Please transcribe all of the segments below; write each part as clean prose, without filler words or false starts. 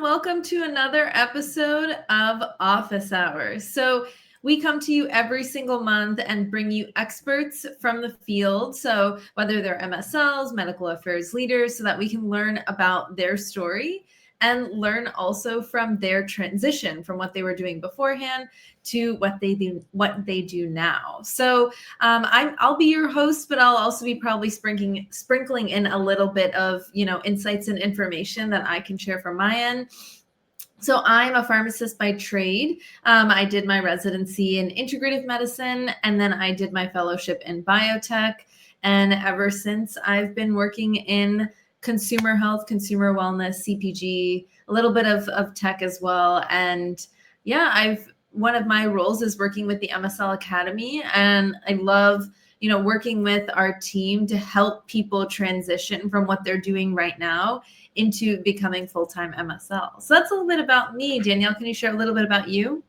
and welcome to another episode of Office Hours. So we come to you every single month and bring you experts from the field. So whether they're MSLs, medical affairs leaders, so that we can learn about their story and learn also from their transition from what they were doing beforehand to what they do now. So I'll be your host, but I'll also be probably sprinkling in a little bit of insights and information that I can share from my end. So I'm a pharmacist by trade. I did my residency in integrative medicine, and then I did my fellowship in biotech. And ever since, I've been working in consumer health, consumer wellness, CPG, a little bit of tech as well. And yeah, one of my roles is working with the MSL Academy, and I love working with our team to help people transition from what they're doing right now into becoming full-time MSL. So that's a little bit about me. Danielle, can you share a little bit about you?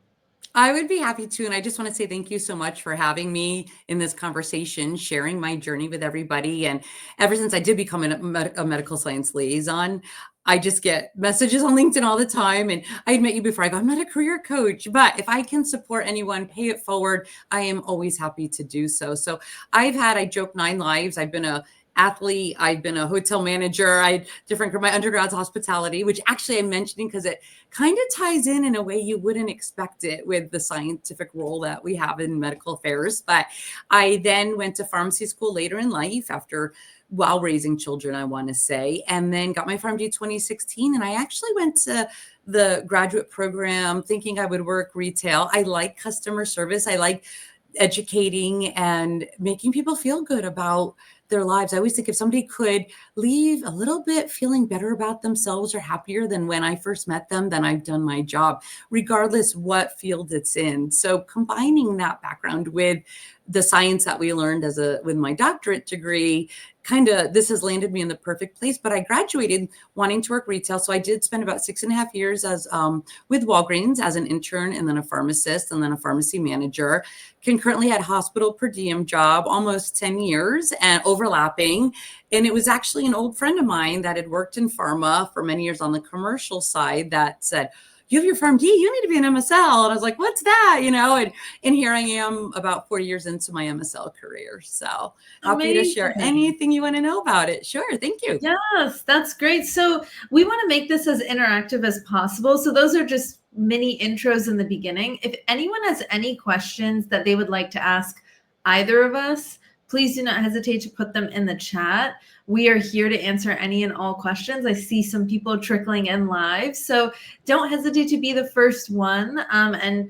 I would be happy to. And I just want to say thank you so much for having me in this conversation, sharing my journey with everybody. And ever since I did become a medical science liaison, I just get messages on LinkedIn all the time. And I met you before. I go, I'm not a career coach, but if I can support anyone, pay it forward, I am always happy to do so. So I joke 9 lives. I've been a athlete. I've been a hotel manager. My undergrad's hospitality, which actually I'm mentioning because it kind of ties in a way you wouldn't expect it with the scientific role that we have in medical affairs. But I then went to pharmacy school later in life while raising children, I want to say, and then got my PharmD 2016. And I actually went to the graduate program thinking I would work retail. I like customer service. I like educating and making people feel good about their lives. I always think if somebody could leave a little bit feeling better about themselves or happier than when I first met them, then I've done my job, regardless what field it's in. So combining that background with the science that we learned with my doctorate degree, this has landed me in the perfect place. But I graduated wanting to work retail. So I did spend about 6.5 years with Walgreens as an intern, and then a pharmacist, and then a pharmacy manager. Concurrently had hospital per diem job, almost 10 years and overlapping. And it was actually an old friend of mine that had worked in pharma for many years on the commercial side that said, you have your PharmD, you need to be an MSL. And I was like, what's that? And here I am about 4 years into my MSL career. So happy to share anything you want to know about it. Sure. Thank you. Yes, that's great. So we want to make this as interactive as possible. So those are just mini intros in the beginning. If anyone has any questions that they would like to ask either of us, please do not hesitate to put them in the chat. We are here to answer any and all questions. I see some people trickling in live, so don't hesitate to be the first one and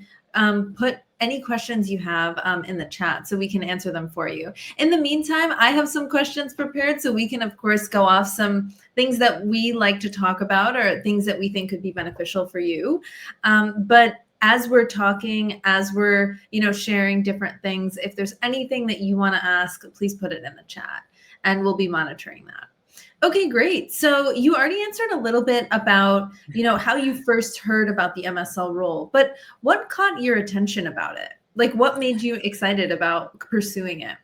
put any questions you have in the chat so we can answer them for you. In the meantime, I have some questions prepared, so we can, of course, go off some things that we like to talk about or things that we think could be beneficial for you. But as we're talking, as we're sharing different things, if there's anything that you want to ask, please put it in the chat, and we'll be monitoring that. Okay, great. So you already answered a little bit about, how you first heard about the MSL role, but what caught your attention about it? Like, what made you excited about pursuing it?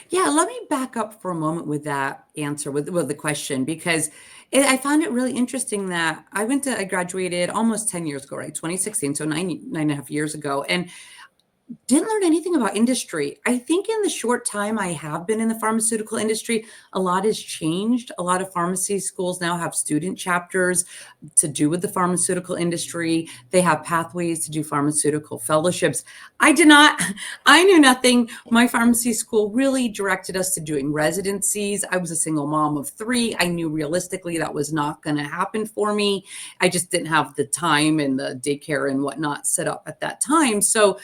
Yeah, let me back up for a moment with that answer, with the question, because I found it really interesting that I graduated almost 10 years ago, right? 2016, so 9.5 years ago. And didn't learn anything about industry. I think in the short time I have been in the pharmaceutical industry, a lot has changed. A lot of pharmacy schools now have student chapters to do with the pharmaceutical industry. They have pathways to do pharmaceutical fellowships. I did not. I knew nothing. My pharmacy school really directed us to doing residencies. I was a single mom of 3. I knew realistically that was not going to happen for me. I just didn't have the time and the daycare and whatnot set up at that time. So,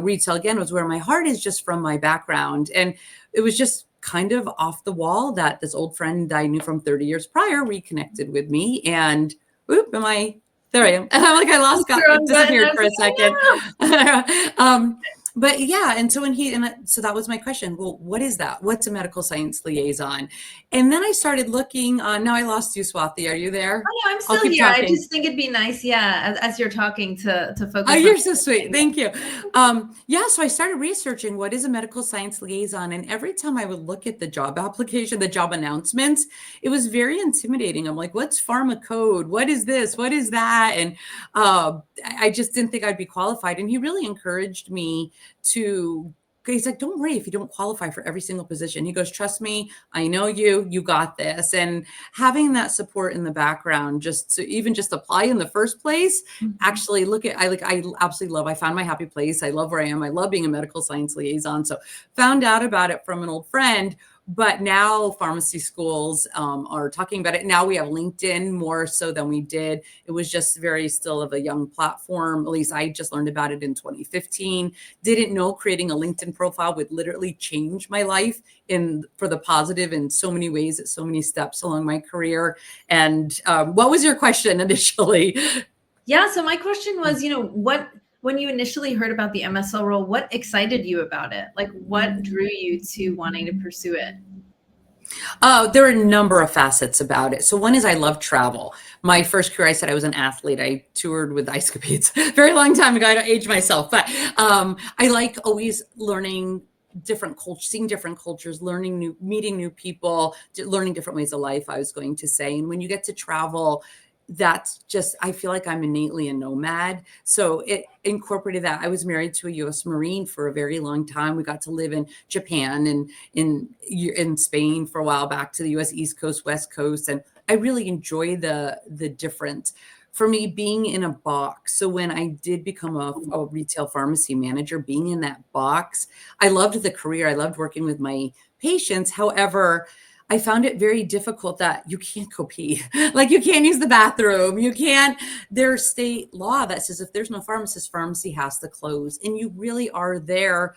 retail again was where my heart is, just from my background. And it was just kind of off the wall that this old friend I knew from 30 years prior reconnected with me, and there I am. I'm like, I disappeared for a second. But yeah, and so so that was my question. Well, what is that? What's a medical science liaison? And then I started looking on, now I lost you, Swathi. Are you there? Oh, yeah, I'm I'll still keep here. I talking. just think it'd be nice, yeah, as you're talking to Oh, focus on. you're so sweet. Thank you. Yeah, so I started researching what is a medical science liaison. And every time I would look at the job application, the job announcements, it was very intimidating. I'm like, what's pharma code? What is this? What is that? And I just didn't think I'd be qualified. And he really encouraged me to, he's like, don't worry if you don't qualify for every single position. He goes, trust me, I know you got this. And having that support in the background, just to even just apply in the first place, actually I absolutely love, I found my happy place. I love where I am. I love being a medical science liaison. So found out about it from an old friend, but now pharmacy schools are talking about it. Now we have LinkedIn more so than we did. It was just very still of a young platform. At least I just learned about it in 2015. Didn't know creating a LinkedIn profile would literally change my life for the positive in so many ways at so many steps along my career. And what was your question initially? Yeah, so my question was, when you initially heard about the MSL role, what excited you about it? Like, what drew you to wanting to pursue it? There are a number of facets about it. So one is I love travel. My first career, I said I was an athlete. I toured with Ice Capades very long time ago. I don't age myself, but I like always learning different cultures, seeing different cultures, meeting new people, learning different ways of life, I was going to say. And when you get to travel, that's just, I feel like I'm innately a nomad. So it incorporated that. I was married to a US Marine for a very long time. We got to live in Japan and in Spain for a while, back to the US East Coast, West Coast. And I really enjoy the difference. For me, being in a box. So when I did become a retail pharmacy manager, being in that box, I loved the career. I loved working with my patients. However, I found it very difficult that you can't go pee. Like you can't use the bathroom. You can't, there's state law that says if there's no pharmacist, pharmacy has to close. And you really are there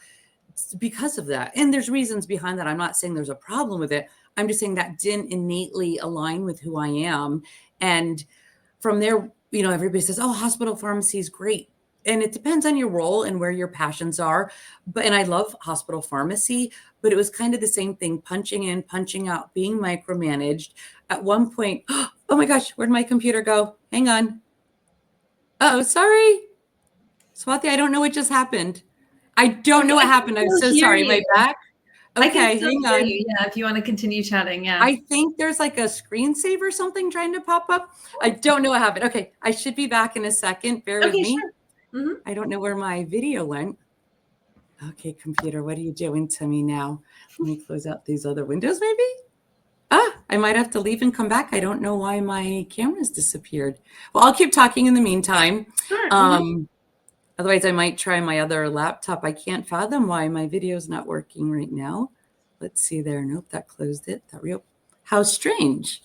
because of that. And there's reasons behind that. I'm not saying there's a problem with it. I'm just saying that didn't innately align with who I am. And from there, everybody says, oh, hospital pharmacy is great. And it depends on your role and where your passions are. And I love hospital pharmacy, but it was kind of the same thing, punching in, punching out, being micromanaged. At one point, oh my gosh, where'd my computer go? Hang on. Oh, sorry. Swathi, I don't know what just happened. I don't know what happened. I'm so sorry. My back. I can Okay, still hang hear on. you, yeah, if you want to continue chatting, yeah. I think there's like a screensaver or something trying to pop up. I don't know what happened. Okay, I should be back in a second. Bear with me. Sure. Mm-hmm. I don't know where my video went. Okay, computer, what are you doing to me now? Let me close out these other windows maybe. I might have to leave and come back. I don't know why my camera's disappeared. Well, I'll keep talking in the meantime. Sure. Otherwise, I might try my other laptop. I can't fathom why my video's not working right now. Let's see there. Nope, that closed it. How strange.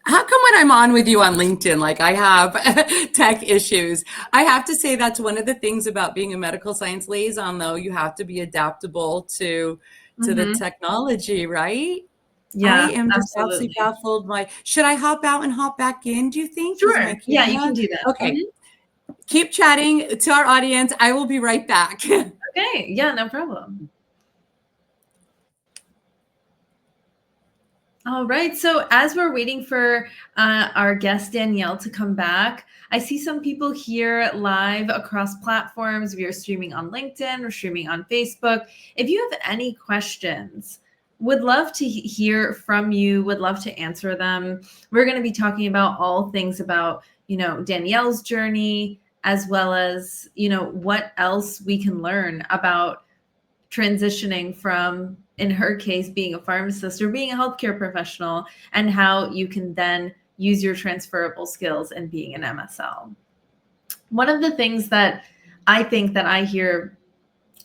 How come when I'm on with you on LinkedIn, like I have tech issues? I have to say that's one of the things about being a medical science liaison, though. You have to be adaptable to the technology, right? Yeah, I am just absolutely. absolutely baffled. Should I hop out and hop back in, do you think? Sure. Yeah, you can do that. Okay. Keep chatting to our audience. I will be right back. Okay. Yeah, no problem. All right. So as we're waiting for our guest Danielle to come back, I see some people here live across platforms. We are streaming on LinkedIn, we're streaming on Facebook. If you have any questions, would love to hear from you, would love to answer them. We're going to be talking about all things about, Danielle's journey, as well as, what else we can learn about transitioning from, in her case, being a pharmacist or being a healthcare professional, and how you can then use your transferable skills in being an MSL. One of the things that I think that I hear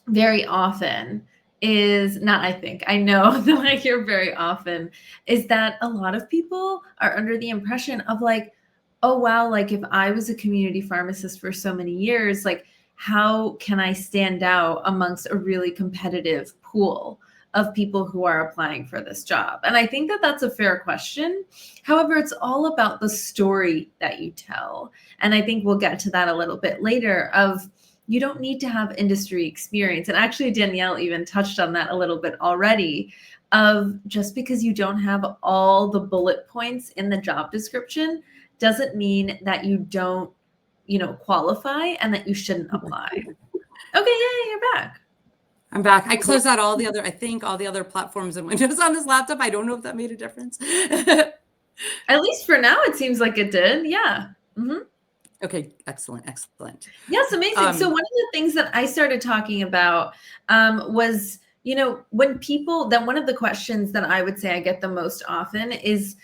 very often is, I know that I hear very often, is that a lot of people are under the impression of like, oh, wow, like if I was a community pharmacist for so many years, like how can I stand out amongst a really competitive pool of people who are applying for this job? And I think that that's a fair question. However, it's all about the story that you tell. And I think we'll get to that a little bit later of you don't need to have industry experience. And actually, Danielle even touched on that a little bit already, of just because you don't have all the bullet points in the job description doesn't mean that you don't, qualify and that you shouldn't apply. Okay, yeah, you're back. I'm back. I closed out all the other platforms and windows on this laptop. I don't know if that made a difference. At least for now, it seems like it did. Yeah. Mm-hmm. Okay, excellent. Yes, amazing. So one of the things that I started talking about was, when people, then one of the questions that I would say I get the most often is,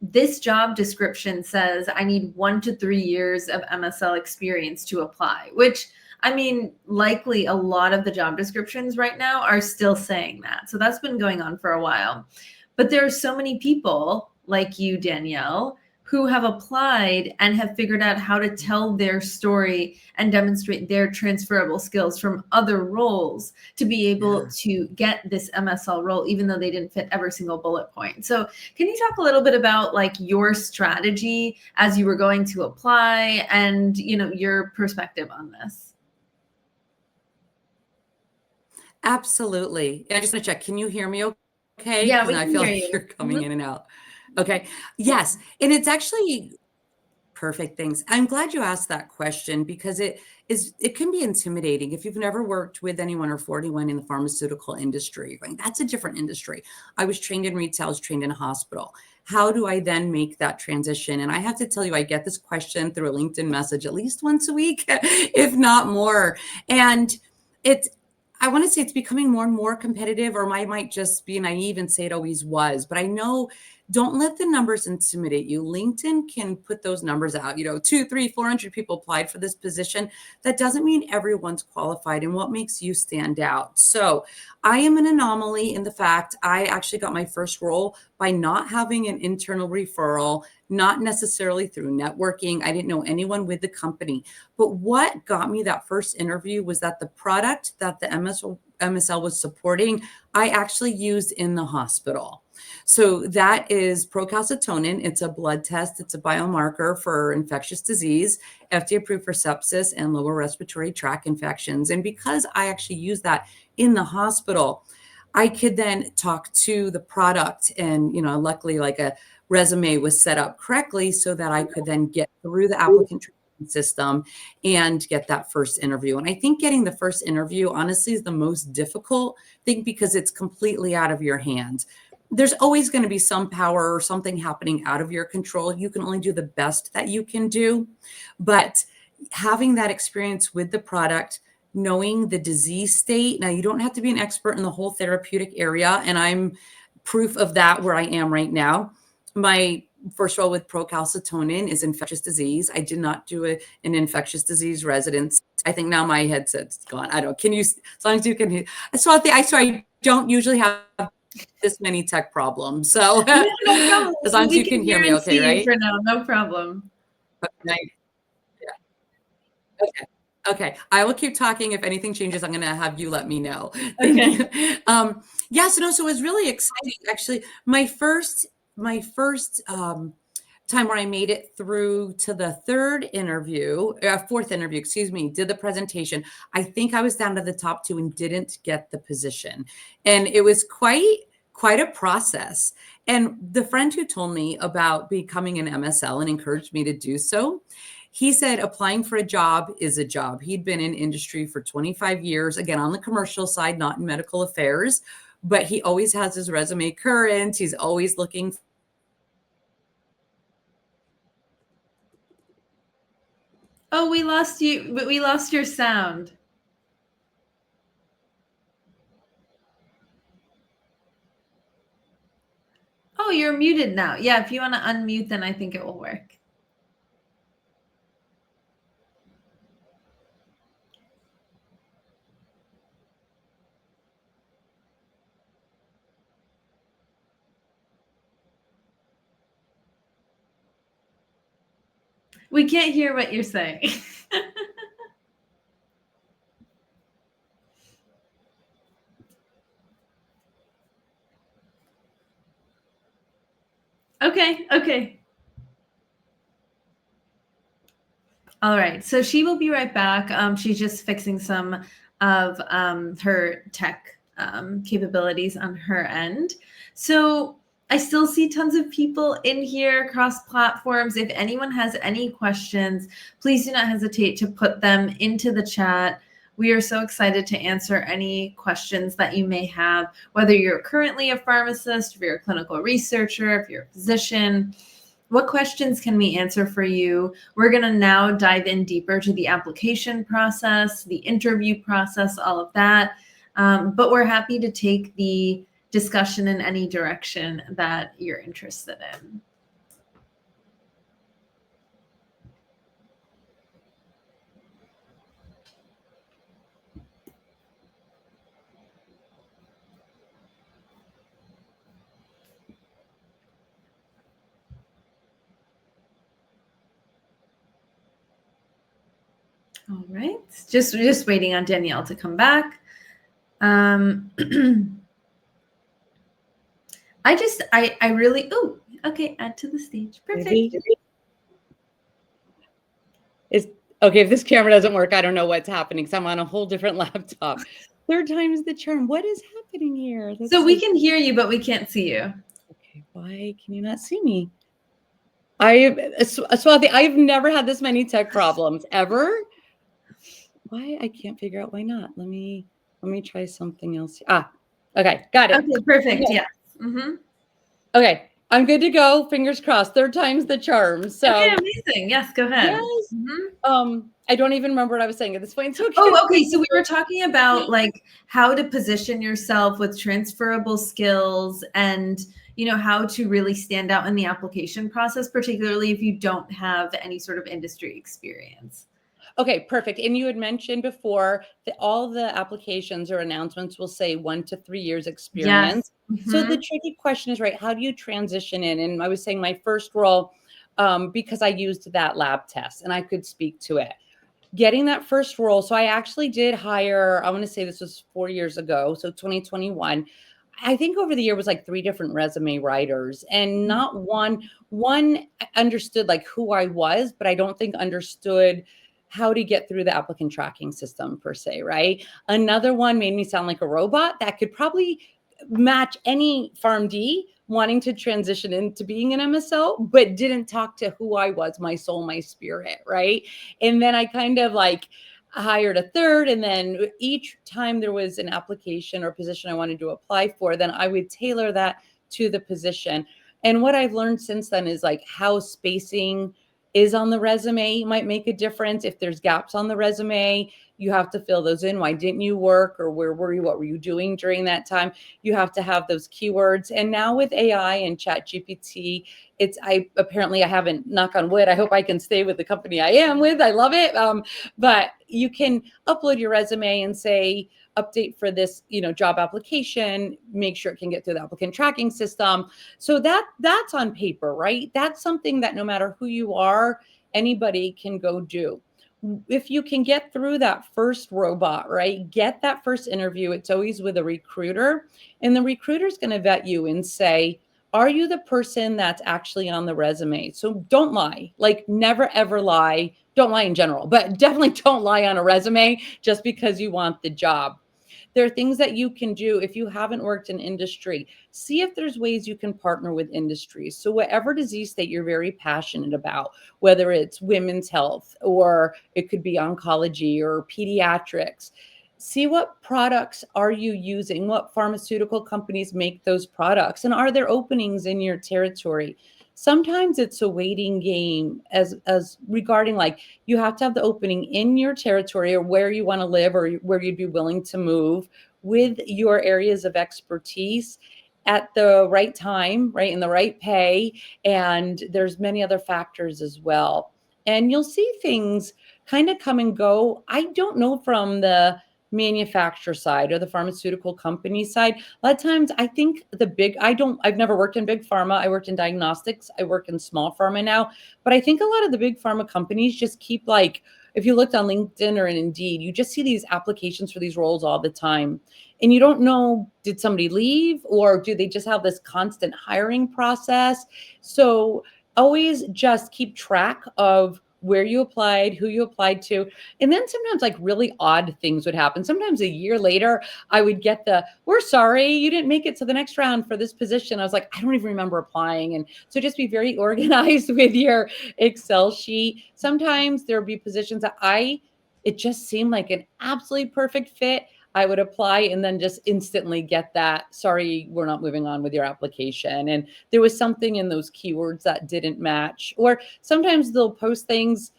this job description says I need 1 to 3 years of MSL experience to apply, which, I mean, likely a lot of the job descriptions right now are still saying that. So that's been going on for a while. But there are so many people like you, Danielle, who have applied and have figured out how to tell their story and demonstrate their transferable skills from other roles to be able to get this MSL role, even though they didn't fit every single bullet point. So can you talk a little bit about like your strategy as you were going to apply and, your perspective on this? Absolutely. I just want to check. Can you hear me okay? Yeah, Because we I can feel hear like you. you're coming in and out. Okay. Yes. And it's actually perfect. Thanks. I'm glad you asked that question because it can be intimidating if you've never worked with anyone or for anyone in the pharmaceutical industry. You're going, that's a different industry. I was trained in retail, I was trained in a hospital. How do I then make that transition? And I have to tell you, I get this question through a LinkedIn message at least once a week, if not more. And I want to say it's becoming more and more competitive, or I might just be naive and say it always was. But I know, don't let the numbers intimidate you. LinkedIn can put those numbers out, 2, 3, 400 people applied for this position. That doesn't mean everyone's qualified, and what makes you stand out. So I am an anomaly in the fact I actually got my first role by not having an internal referral, not necessarily through networking. I didn't know anyone with the company. But what got me that first interview was that the product that the MSL was supporting, I actually used in the hospital. So that is procalcitonin. It's a blood test. It's a biomarker for infectious disease, FDA approved for sepsis and lower respiratory tract infections. And because I actually use that in the hospital, I could then talk to the product and, luckily like a resume was set up correctly so that I could then get through the applicant training system and get that first interview. And I think getting the first interview, honestly, is the most difficult thing because it's completely out of your hands. There's always going to be some power or something happening out of your control. You can only do the best that you can do. But having that experience with the product, knowing the disease state. Now, you don't have to be an expert in the whole therapeutic area, and I'm proof of that where I am right now. My first role with procalcitonin is infectious disease. I did not do an infectious disease residency. I think now my headset's gone. I don't. Can you? As long as you can hear. Swathi, I don't usually have this many tech problems. So No problem. as long as you can hear me, okay, right? For now, no problem. Okay. Yeah. Okay. I will keep talking. If anything changes, I'm going to have you let me know. Thank you. So it was really exciting. Actually, my first time where I made it through to the fourth interview, did the presentation. I think I was down to the top 2 and didn't get the position. And it was quite a process. And the friend who told me about becoming an MSL and encouraged me to do so, he said applying for a job is a job. He'd been in industry for 25 years, again, on the commercial side, not in medical affairs, but he always has his resume current. He's always looking. Oh, we lost you. We lost your sound. Oh, you're muted now. Yeah, if you want to unmute, then I think it will work. We can't hear what you're saying. Okay. All right. So she will be right back. She's just fixing some of her tech capabilities on her end. So I still see tons of people in here across platforms. If anyone has any questions, please do not hesitate to put them into the chat. We are so excited to answer any questions that you may have, whether you're currently a pharmacist, if you're a clinical researcher, if you're a physician. What questions can we answer for you? We're going to now dive in deeper to the application process, the interview process, all of that. But we're happy to take the discussion in any direction that you're interested in. All right, just waiting on Danielle to come back. I really, oh, okay, add to the stage. Perfect. Okay, if this camera doesn't work, I don't know what's happening because I'm on a whole different laptop. Third time's the charm. What is happening here? So we can hear you, but we can't see you. Okay, why can you not see me? Swathi, I've never had this many tech problems ever. Why? I can't figure out why not. Let me try something else. Okay, got it. Okay, perfect. Okay. Yeah. Mm-hmm. Okay, I'm good to go. Fingers crossed. Third time's the charm. So okay, amazing. Yes, go ahead. Yes. Mm-hmm. I don't even remember what I was saying at this point. So okay. So we were talking about like how to position yourself with transferable skills and how to really stand out in the application process, particularly if you don't have any sort of industry experience. Okay, perfect. And you had mentioned before that all the applications or announcements will say 1 to 3 years experience. Yes. Mm-hmm. So the tricky question is, right, how do you transition in? And I was saying my first role, because I used that lab test and I could speak to it. Getting that first role. So I actually did hire, I want to say this was 4 years ago, so 2021. I think over the year was like 3 different resume writers, and not one understood like who I was, but I don't think understood how to get through the applicant tracking system per se, right? Another one made me sound like a robot that could probably match any PharmD wanting to transition into being an MSL, but didn't talk to who I was, my soul, my spirit, right? And then I kind of like hired a third, and then each time there was an application or position I wanted to apply for, then I would tailor that to the position. And what I've learned since then is like how spacing is on the resume might make a difference. If there's gaps on the resume, you have to fill those in. Why didn't you work, or where were you? What were you doing during that time? You have to have those keywords. And now with AI and ChatGPT, I haven't, knock on wood, I hope I can stay with the company I am with. I love it. But you can upload your resume and say, update for this, job application, make sure it can get through the applicant tracking system. So that's on paper, right? That's something that no matter who you are, anybody can go do. If you can get through that first robot, right? Get that first interview. It's always with a recruiter, and the recruiter is going to vet you and say, are you the person that's actually on the resume? So don't lie. Like never, ever lie. Don't lie in general, but definitely don't lie on a resume just because you want the job. There are things that you can do if you haven't worked in industry. See if there's ways you can partner with industries. So whatever disease state you're very passionate about, whether it's women's health or it could be oncology or pediatrics, see what products are you using, what pharmaceutical companies make those products, and are there openings in your territory? Sometimes it's a waiting game as regarding like you have to have the opening in your territory or where you want to live or where you'd be willing to move with your areas of expertise at the right time, right, in the right pay. And there's many other factors as well. And you'll see things kind of come and go. I don't know from the manufacturer side or the pharmaceutical company side. A lot of times I think I've never worked in big pharma. I worked in diagnostics. I work in small pharma now, but I think a lot of the big pharma companies just keep like, if you looked on LinkedIn or in Indeed, you just see these applications for these roles all the time. And you don't know, did somebody leave or do they just have this constant hiring process? So always just keep track of where you applied, who you applied to. And then sometimes like really odd things would happen. Sometimes a year later, I would get we're sorry, you didn't make it to the next round for this position. I was like, I don't even remember applying. And so just be very organized with your Excel sheet. Sometimes there'll be positions that it just seemed like an absolutely perfect fit. I would apply and then just instantly get that, sorry, we're not moving on with your application. And there was something in those keywords that didn't match. Or sometimes they'll post things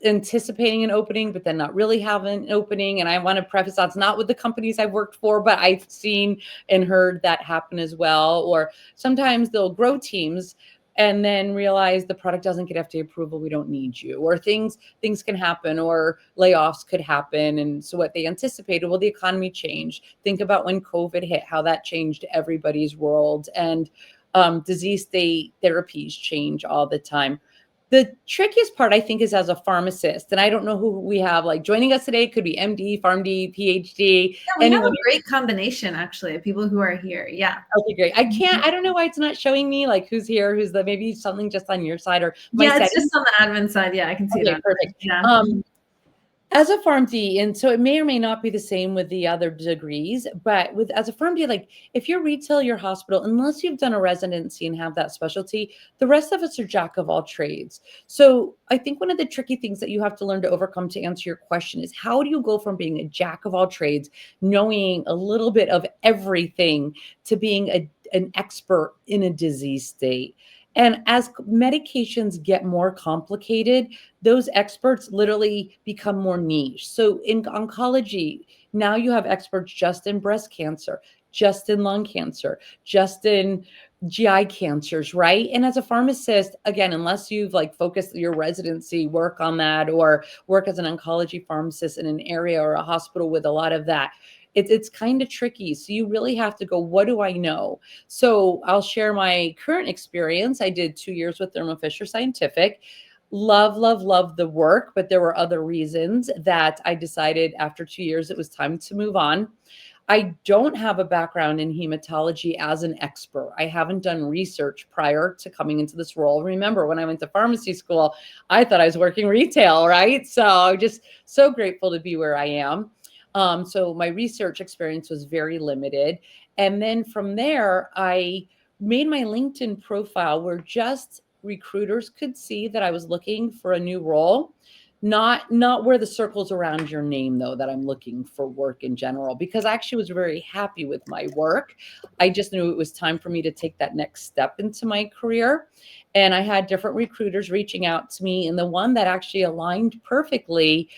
anticipating an opening, but then not really having an opening. And I want to preface that's not with the companies I've worked for, but I've seen and heard that happen as well. Or sometimes they'll grow teams and then realize the product doesn't get FDA approval, we don't need you, or things can happen, or layoffs could happen. And so what they anticipated, well, the economy changed. Think about when COVID hit, how that changed everybody's world. And disease state therapies change all the time. The trickiest part, I think, is as a pharmacist. And I don't know who we have like joining us today. It could be MD, PharmD, PhD. Yeah, we have a great combination, actually, of people who are here. Yeah. Okay, great. I don't know why it's not showing me like who's here, maybe something just on your side or my yeah, it's settings. just on the admin side. Yeah, I can see that. Perfect. Yeah. As a PharmD, and so it may or may not be the same with the other degrees, but as a PharmD, like if you're retail, your hospital, unless you've done a residency and have that specialty, the rest of us are jack of all trades. So I think one of the tricky things that you have to learn to overcome to answer your question is how do you go from being a jack of all trades, knowing a little bit of everything, to being an expert in a disease state? And as medications get more complicated, those experts literally become more niche. So in oncology, now you have experts just in breast cancer, just in lung cancer, just in GI cancers, right? And as a pharmacist, again, unless you've like focused your residency work on that or work as an oncology pharmacist in an area or a hospital with a lot of that, it's kind of tricky. So you really have to go, what do I know? So I'll share my current experience. I did 2 years with Thermo Fisher Scientific. Love the work, but there were other reasons that I decided after 2 years it was time to move on. I don't have a background in hematology as an expert. I haven't done research prior to coming into this role. Remember, when I went to pharmacy school, I thought I was working retail, right? So I'm just so grateful to be where I am. So my research experience was very limited. And then from there, I made my LinkedIn profile where just recruiters could see that I was looking for a new role. Not where the circles around your name, though, that I'm looking for work in general, because I actually was very happy with my work. I just knew it was time for me to take that next step into my career. And I had different recruiters reaching out to me. And the one that actually aligned perfectly,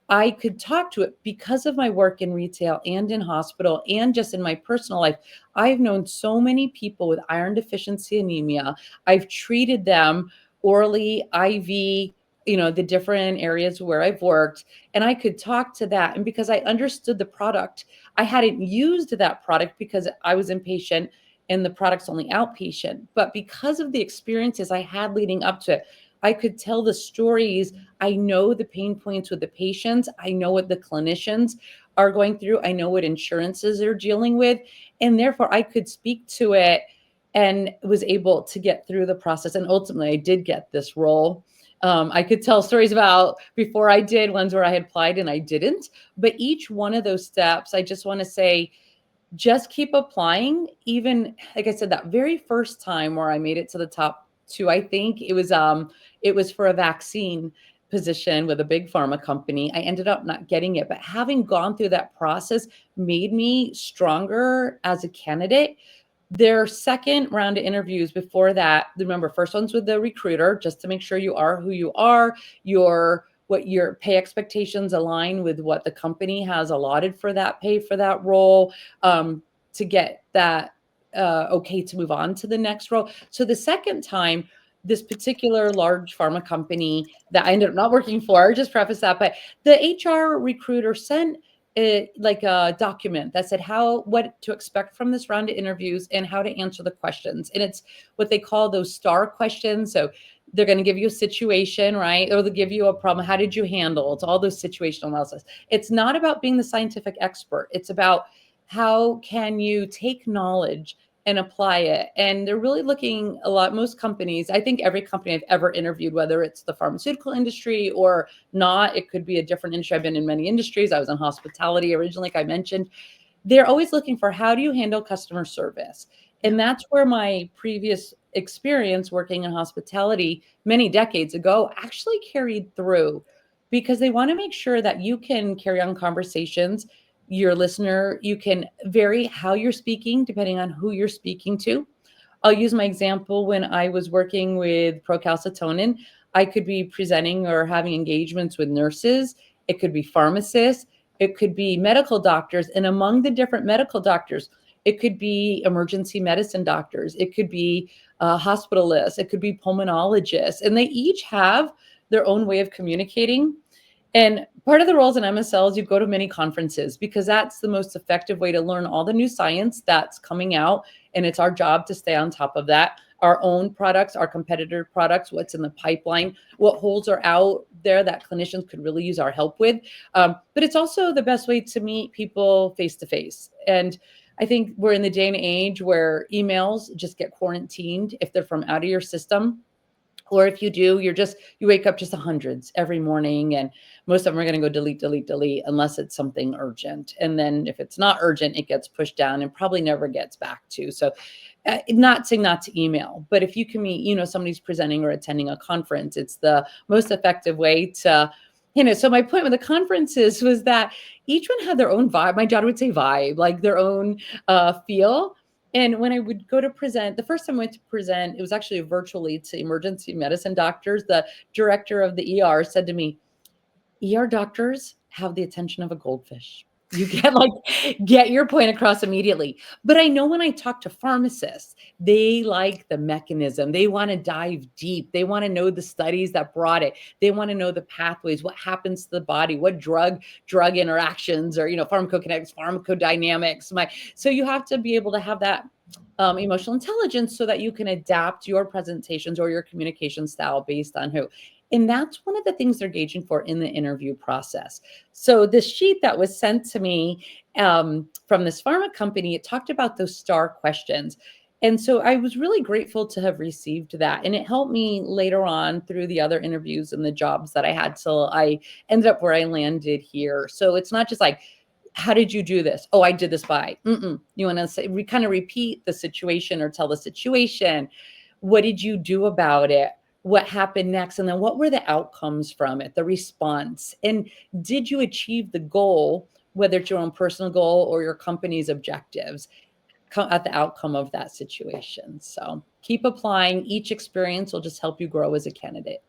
I could talk to it because of my work in retail and in hospital and just in my personal life. I've known so many people with iron deficiency anemia. I've treated them orally, IV, the different areas where I've worked, and I could talk to that. And because I understood the product, I hadn't used that product because I was inpatient and the product's only outpatient. But because of the experiences I had leading up to it, I could tell the stories. I know the pain points with the patients. I know what the clinicians are going through. I know what insurances they're dealing with. And therefore, I could speak to it and was able to get through the process. And ultimately, I did get this role. I could tell stories about before I did, ones where I had applied and I didn't. But each one of those steps, I just want to say, just keep applying. Even, like I said, that very first time where I made it to the top 2, I think it was for a vaccine position with a big pharma company. I ended up not getting it, but having gone through that process made me stronger as a candidate. Their second round of interviews before that, remember, first one's with the recruiter, just to make sure you are who you are, what your pay expectations align with what the company has allotted for that pay for that role, to get that okay to move on to the next role. So the second time, this particular large pharma company that I ended up not working for, just preface that, but the HR recruiter sent like a document that said what to expect from this round of interviews and how to answer the questions. And it's what they call those STAR questions. So they're going to give you a situation, right? Or they'll give you a problem. How did you handle? It's all those situational analysis. It's not about being the scientific expert. It's about how can you take knowledge and apply it. And they're really looking most companies, I think every company I've ever interviewed, whether it's the pharmaceutical industry or not, it could be a different industry. I've been in many industries. I was in hospitality originally, like I mentioned. They're always looking for, how do you handle customer service? And that's where my previous experience working in hospitality many decades ago actually carried through, because they want to make sure that you can carry on conversations. Your listener, you can vary how you're speaking depending on who you're speaking to. I'll use my example. When I was working with procalcitonin, I could be presenting or having engagements with nurses. It could be pharmacists. It could be medical doctors. And among the different medical doctors, it could be emergency medicine doctors. It could be hospitalists. It could be pulmonologists. And they each have their own way of communicating. And part of the roles in MSL is you go to many conferences, because that's the most effective way to learn all the new science that's coming out. And it's our job to stay on top of that. Our own products, our competitor products, what's in the pipeline, what holes are out there that clinicians could really use our help with. But it's also the best way to meet people face to face. And I think we're in the day and age where emails just get quarantined if they're from out of your system. Or if you do, you wake up just hundreds every morning, and most of them are going to go delete, unless it's something urgent. And then if it's not urgent, it gets pushed down and probably never gets back to. So not saying not to email, but if you can meet, somebody's presenting or attending a conference, it's the most effective way to, so my point with the conferences was that each one had their own vibe. My daughter would say vibe, like their own feel. And when I would go to present, the first time I went to present, it was actually virtually to emergency medicine doctors. The director of the ER said to me, ER doctors have the attention of a goldfish. You get your point across immediately. But I know when I talk to pharmacists, they like the mechanism. They want to dive deep. They want to know the studies that brought it. They want to know the pathways, what happens to the body, what drug interactions, or, pharmacokinetics, pharmacodynamics. So you have to be able to have that emotional intelligence so that you can adapt your presentations or your communication style based on who. And that's one of the things they're gauging for in the interview process. So the sheet that was sent to me from this pharma company, it talked about those STAR questions. And so I was really grateful to have received that. And it helped me later on through the other interviews and the jobs that I had till I ended up where I landed here. So it's not just like, how did you do this? Oh, I did this by. You want to say, we kind of repeat the situation or tell the situation. What did you do about it? What happened next? And then what were the outcomes from it, the response? And did you achieve the goal, whether it's your own personal goal or your company's objectives, at the outcome of that situation? So keep applying. Each experience will just help you grow as a candidate.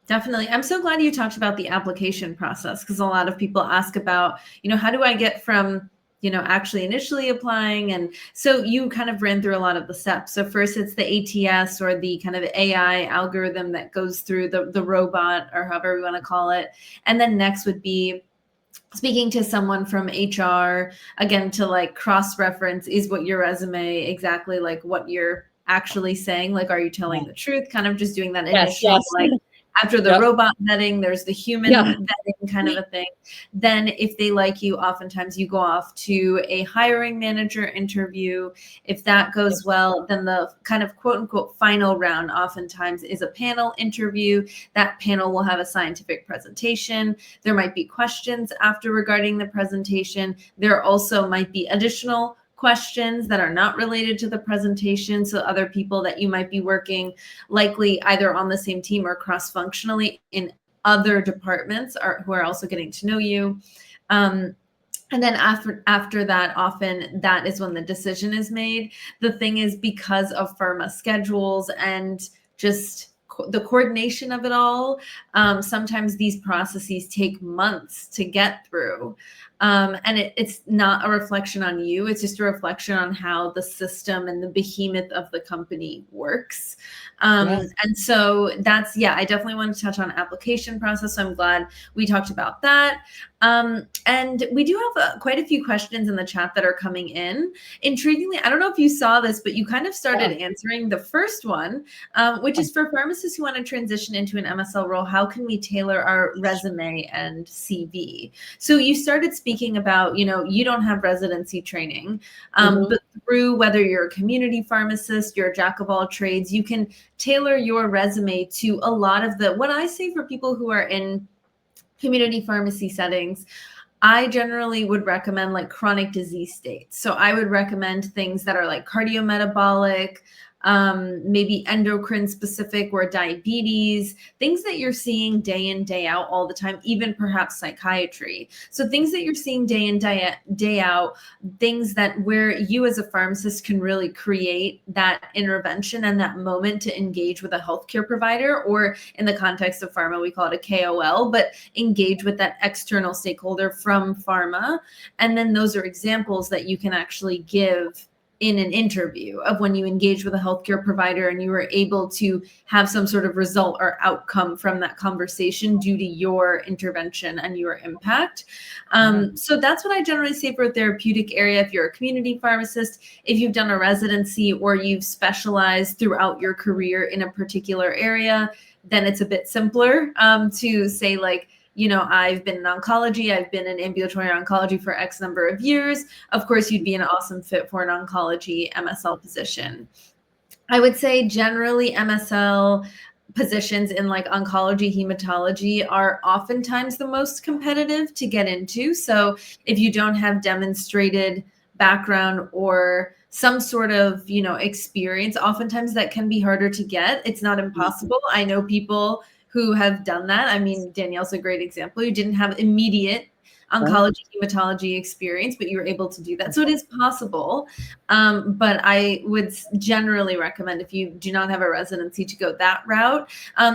Definitely. I'm so glad you talked about the application process, because a lot of people ask about, how do I get from, actually initially applying? And so you kind of ran through a lot of the steps. So first it's the ATS, or the kind of AI algorithm that goes through the robot, or however we want to call it. And then next would be speaking to someone from HR, again, to cross-reference, is what your resume exactly like what you're actually saying? Like, are you telling the truth? Kind of just doing that initial, yes. After the robot vetting, there's the human vetting kind of a thing. Then if they like you, oftentimes you go off to a hiring manager interview. If that goes well, then the kind of quote unquote final round oftentimes is a panel interview. That panel will have a scientific presentation. There might be questions after regarding the presentation. There also might be additional questions that are not related to the presentation. So other people that you might be working likely either on the same team or cross-functionally in other departments who are also getting to know you. And then after that, often that is when the decision is made. The thing is, because of pharma schedules and just the coordination of it all, sometimes these processes take months to get through. And it's not a reflection on you. It's just a reflection on how the system and the behemoth of the company works. And so that's, I definitely want to touch on application process. So I'm glad we talked about that. And we do have quite a few questions in the chat that are coming in. Intriguingly, I don't know if you saw this, but you kind of started answering the first one, which is for pharmacists who want to transition into an MSL role. How can we tailor our resume and CV? So you started speaking about, you don't have residency training, but through whether you're a community pharmacist, you're a jack of all trades, you can tailor your resume to a lot of what I say for people who are in community pharmacy settings. I generally would recommend like chronic disease states. So I would recommend things that are like cardiometabolic, maybe endocrine specific or diabetes, things that you're seeing day in, day out all the time, even perhaps psychiatry. So things that you're seeing day in, day out, things that where you as a pharmacist can really create that intervention and that moment to engage with a healthcare provider, or in the context of pharma, we call it a KOL, but engage with that external stakeholder from pharma. And then those are examples that you can actually give in an interview of when you engage with a healthcare provider and you were able to have some sort of result or outcome from that conversation due to your intervention and your impact. So that's what I generally say for a therapeutic area. If you're a community pharmacist, if you've done a residency or you've specialized throughout your career in a particular area, then it's a bit simpler to say like, you know, I've been in oncology, I've been in ambulatory oncology for X number of years. Of course, you'd be an awesome fit for an oncology MSL position. I would say generally MSL positions in like oncology, hematology are oftentimes the most competitive to get into. So if you don't have demonstrated background or some sort of, you know, experience, oftentimes that can be harder to get. It's not impossible. I know people who have done that. I mean, Danielle's a great example. You didn't have immediate oncology, hematology experience, but you were able to do that. So it is possible. But I would generally recommend, if you do not have a residency, to go that route.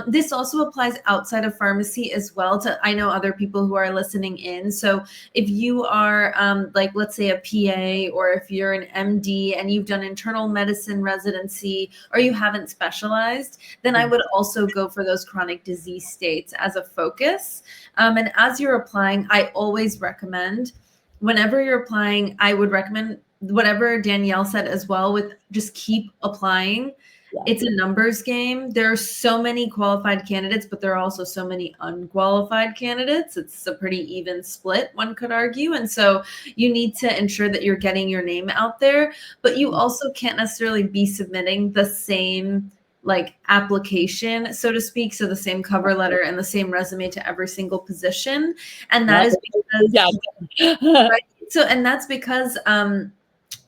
This also applies outside of pharmacy as well to, I know, other people who are listening in. So if you are like, let's say a PA, or if you're an MD and you've done internal medicine residency or you haven't specialized, then I would also go for those chronic disease states as a focus. And as you're applying, I always recommend, whenever you're applying, I would recommend whatever Danielle said as well, with just keep applying. Yeah. It's a numbers game. There are so many qualified candidates, but there are also so many unqualified candidates. It's a pretty even split, one could argue. And so you need to ensure that you're getting your name out there, but you also can't necessarily be submitting the same like application, so to speak. So the same cover letter and the same resume to every single position. And that is because, right? So, and that's because,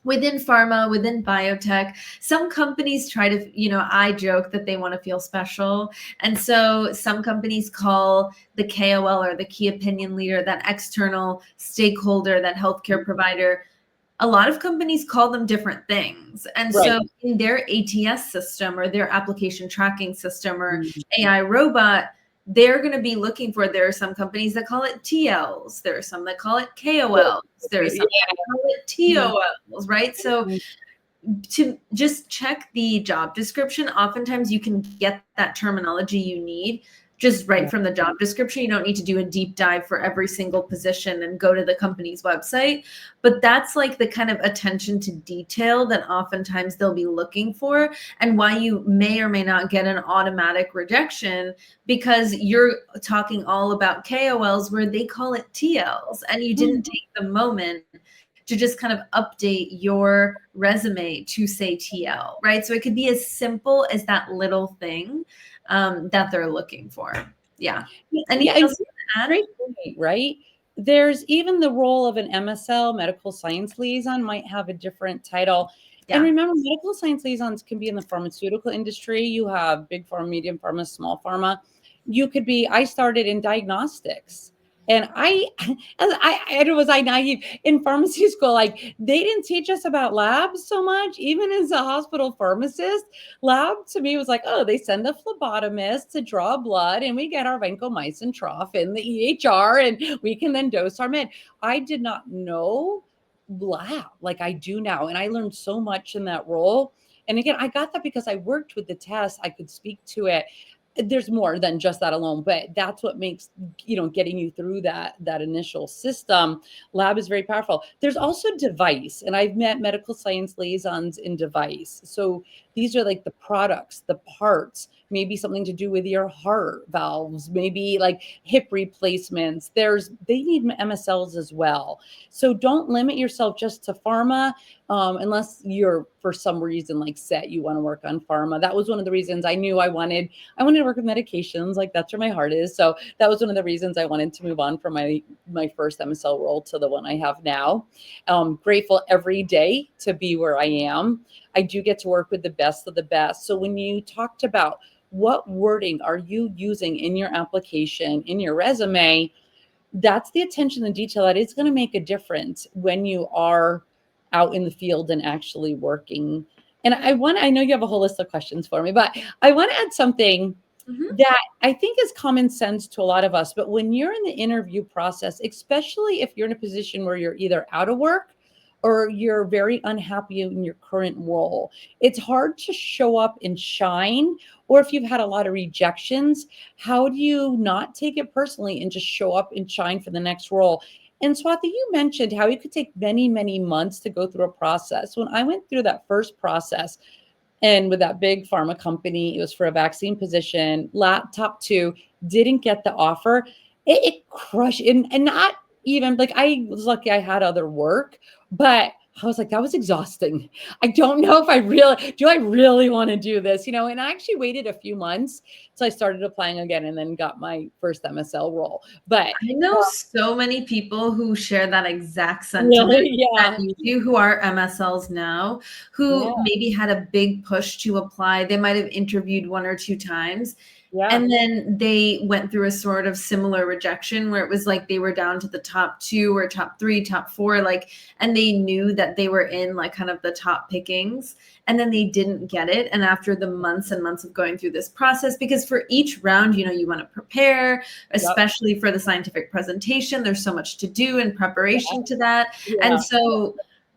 within pharma, within biotech, some companies try to, you know, I joke that they want to feel special. And so some companies call the KOL or the key opinion leader, that external stakeholder, that healthcare provider, a lot of companies call them different things. And so in their ATS system or their application tracking system or AI robot, they're going to be looking for, there are some companies that call it TLs. There are some that call it KOLs. There are some that call it TOLs, right? So to just check the job description, oftentimes you can get that terminology you need just right from the job description. You don't need to do a deep dive for every single position and go to the company's website. But that's like the kind of attention to detail that oftentimes they'll be looking for, and why you may or may not get an automatic rejection, because you're talking all about KOLs where they call it TLs, and you didn't take the moment to just kind of update your resume to say TL, right? So it could be as simple as that little thing that they're looking for. Yeah. Anything else to add? Great point, right? There's even the role of an MSL, Medical Science Liaison, might have a different title. Yeah. And remember, medical science liaisons can be in the pharmaceutical industry. You have big pharma, medium pharma, small pharma. You could be, I started in diagnostics. And was I naive in pharmacy school? Like, they didn't teach us about labs so much. Even as a hospital pharmacist, lab to me was like, oh, they send a phlebotomist to draw blood, and we get our vancomycin trough in the EHR, and we can then dose our med. I did not know lab like I do now, and I learned so much in that role. And again, I got that because I worked with the test. I could speak to it. There's more than just that alone, but that's what makes, you know, getting you through that initial system. Lab is very powerful. There's also device, and I've met medical science liaisons in device. So these are like the products, the parts, maybe something to do with your heart valves, maybe like hip replacements. They need MSLs as well. So don't limit yourself just to pharma, unless you're for some reason like set you want to work on pharma. That was one of the reasons I knew I wanted to work with medications. Like that's where my heart is. So that was one of the reasons I wanted to move on from my first MSL role to the one I have now. Grateful every day to be where I am. I do get to work with the best of the best. So when you talked about what wording are you using in your application, in your resume, that's the attention to detail that is going to make a difference when you are out in the field and actually working. And I know you have a whole list of questions for me, but I want to add something that I think is common sense to a lot of us. But when you're in the interview process, especially if you're in a position where you're either out of work or you're very unhappy in your current role, it's hard to show up and shine. Or if you've had a lot of rejections, how do you not take it personally and just show up and shine for the next role? And Swathi, you mentioned how it could take many, many months to go through a process. When I went through that first process, and with that big pharma company, it was for a vaccine position, top 2, didn't get the offer. It crushed. And not even like, I was lucky I had other work, but I was like, that was exhausting. I don't know if I really want to do this, and I actually waited a few months till I started applying again and then got my first MSL role. But I know so many people who share that exact sentiment that you do, who are MSLs now, who maybe had a big push to apply. They might have interviewed 1 or 2 times. And then they went through a sort of similar rejection where it was like they were down to the top 2 or top 3, top 4, and they knew that they were in like kind of the top pickings, and then they didn't get it. And after the months and months of going through this process, because for each round, you want to prepare, especially for the scientific presentation, there's so much to do in preparation to that. And so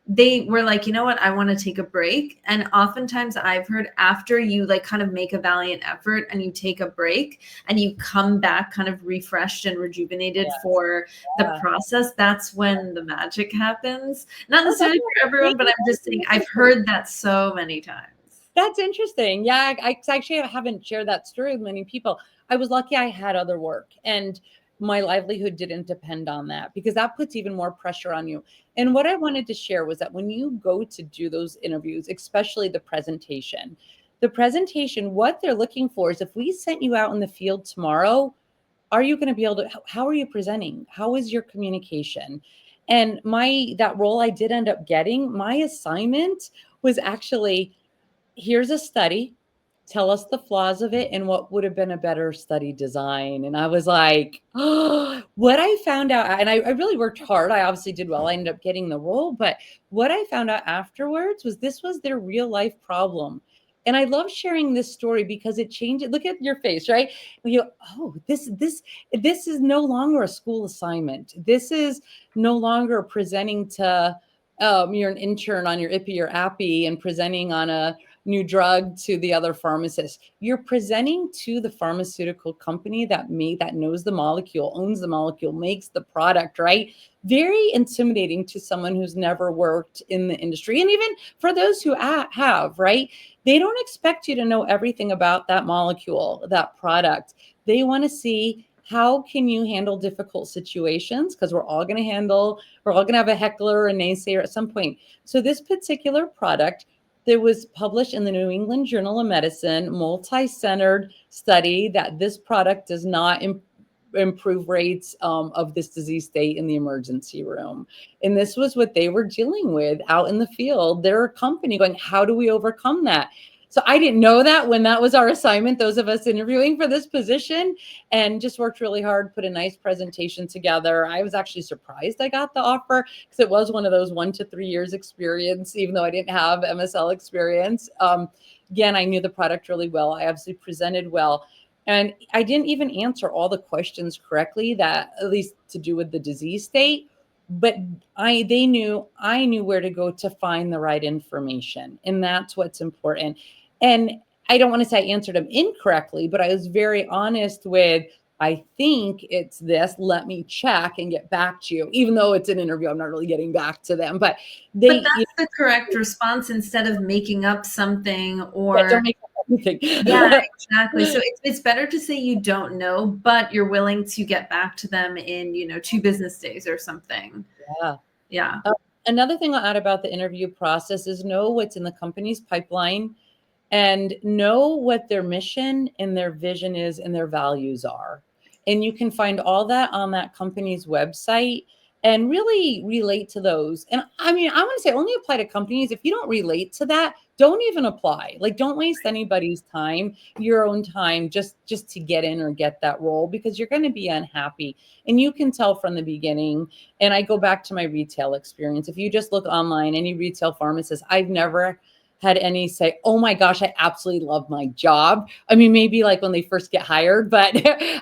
they were like, you know what, I want to take a break. And oftentimes I've heard after you like kind of make a valiant effort and you take a break and you come back kind of refreshed and rejuvenated for the process, that's when the magic happens. Not necessarily for everyone, but I'm just saying I've heard that so many times. That's interesting. Yeah, I actually haven't shared that story with many people. I was lucky I had other work, and my livelihood didn't depend on that, because that puts even more pressure on you. And what I wanted to share was that when you go to do those interviews, especially the presentation, what they're looking for is, if we sent you out in the field tomorrow, are you going to be able to, how are you presenting? How is your communication? And that role I did end up getting, my assignment was actually, here's a study, tell us the flaws of it and what would have been a better study design. And I was like, oh, what I found out, and I really worked hard. I obviously did well. I ended up getting the role. But what I found out afterwards was this was their real life problem. And I love sharing this story because it changed it. Look at your face, right? You go, oh, this is no longer a school assignment. This is no longer presenting to, you're an intern on your IPI or API and presenting on a new drug to the other pharmacist. You're presenting to the pharmaceutical company that knows the molecule, owns the molecule, makes the product, right? Very intimidating to someone who's never worked in the industry. And even for those who have, right? They don't expect you to know everything about that molecule, that product. They want to see, how can you handle difficult situations? Because we're all going to have a heckler, a naysayer at some point. So this particular product, there was published in the New England Journal of Medicine, multi-centered study that this product does not improve rates of this disease state in the emergency room. And this was what they were dealing with out in the field. Their company going, how do we overcome that? So I didn't know that when that was our assignment, those of us interviewing for this position, and just worked really hard, put a nice presentation together. I was actually surprised I got the offer, because it was one of those 1 to 3 years experience, even though I didn't have MSL experience. Again, I knew the product really well. I obviously presented well. And I didn't even answer all the questions correctly, that at least to do with the disease state. But I knew where to go to find the right information. And that's what's important. And I don't want to say I answered them incorrectly, but I was very honest with, I think it's this, let me check and get back to you. Even though it's an interview, I'm not really getting back to them. But that's the correct response, instead of making up something or anything. Yeah, exactly. So it's better to say you don't know, but you're willing to get back to them in, 2 business days or something. Yeah. Yeah. Another thing I'll add about the interview process is know what's in the company's pipeline and know what their mission and their vision is and their values are. And you can find all that on that company's website and really relate to those. And I mean, I want to say only apply to companies. If you don't relate to that, don't even apply. Like, don't waste anybody's time, your own time, just to get in or get that role, because you're going to be unhappy. And you can tell from the beginning. And I go back to my retail experience. If you just look online, any retail pharmacist, I've never had any say, oh my gosh, I absolutely love my job. I mean, maybe like when they first get hired, but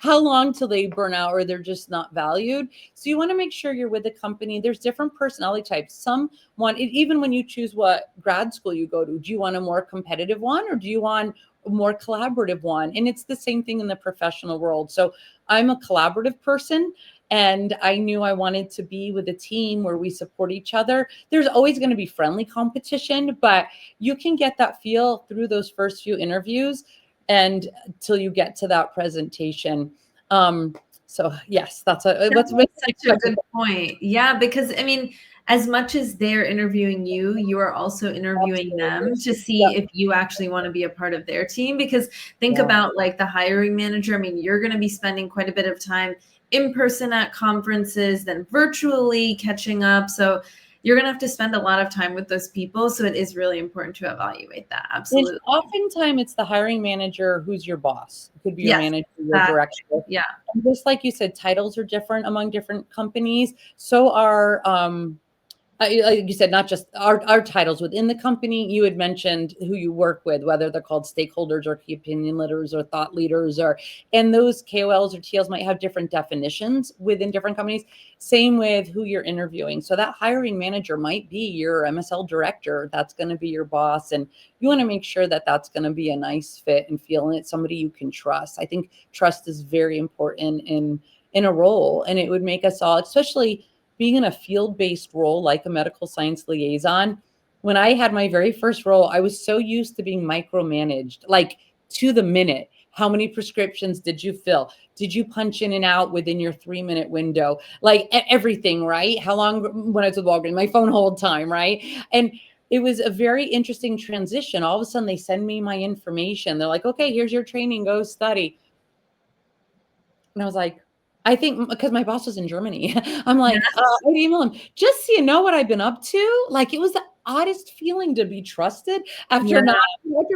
how long till they burn out or they're just not valued? So you want to make sure you're with the company. There's different personality types. Some want it, even when you choose what grad school you go to, do you want a more competitive one or do you want a more collaborative one? And it's the same thing in the professional world. So I'm a collaborative person. And I knew I wanted to be with a team where we support each other. There's always going to be friendly competition, but you can get that feel through those first few interviews and till you get to that presentation. So yes, that's such a good point. Yeah, because I mean, as much as they're interviewing you, you are also interviewing them to see if you actually want to be a part of their team. Because think about like the hiring manager. I mean, you're going to be spending quite a bit of time in person at conferences, then virtually catching up. So you're going to have to spend a lot of time with those people. So it is really important to evaluate that. Absolutely. And oftentimes it's the hiring manager who's your boss. It could be your manager, your director. Yeah. And just like you said, titles are different among different companies. So are, like you said, not just our titles within the company. You had mentioned who you work with, whether they're called stakeholders or key opinion leaders or thought leaders, and those KOLs or TLs might have different definitions within different companies. Same with who you're interviewing. So that hiring manager might be your MSL director. That's going to be your boss. And you want to make sure that that's going to be a nice fit and feel, and it's somebody you can trust. I think trust is very important in a role, and it would make us all, especially being in a field-based role like a medical science liaison. When I had my very first role, I was so used to being micromanaged, like to the minute. How many prescriptions did you fill? Did you punch in and out within your 3-minute window? Like everything, right? How long, when I was with Walgreens, my phone hold time, right? And it was a very interesting transition. All of a sudden they send me my information. They're like, okay, here's your training, go study. And I was like, I think because my boss was in Germany, I'm like, I'd email him, just so you know what I've been up to. Like, it was the oddest feeling to be trusted after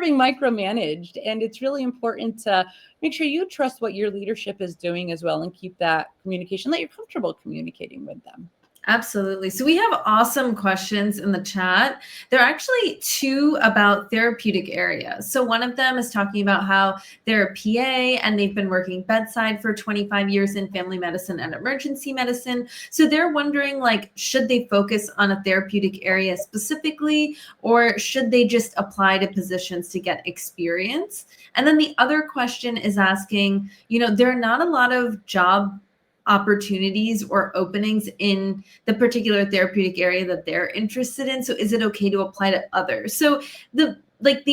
being micromanaged. And it's really important to make sure you trust what your leadership is doing as well and keep that communication, that you're comfortable communicating with them. Absolutely. So we have awesome questions in the chat. There are actually 2 about therapeutic areas. So one of them is talking about how they're a PA and they've been working bedside for 25 years in family medicine and emergency medicine. So they're wondering, like, should they focus on a therapeutic area specifically, or should they just apply to positions to get experience? And then the other question is asking, there are not a lot of job opportunities or openings in the particular therapeutic area that they're interested in. So is it okay to apply to others? So the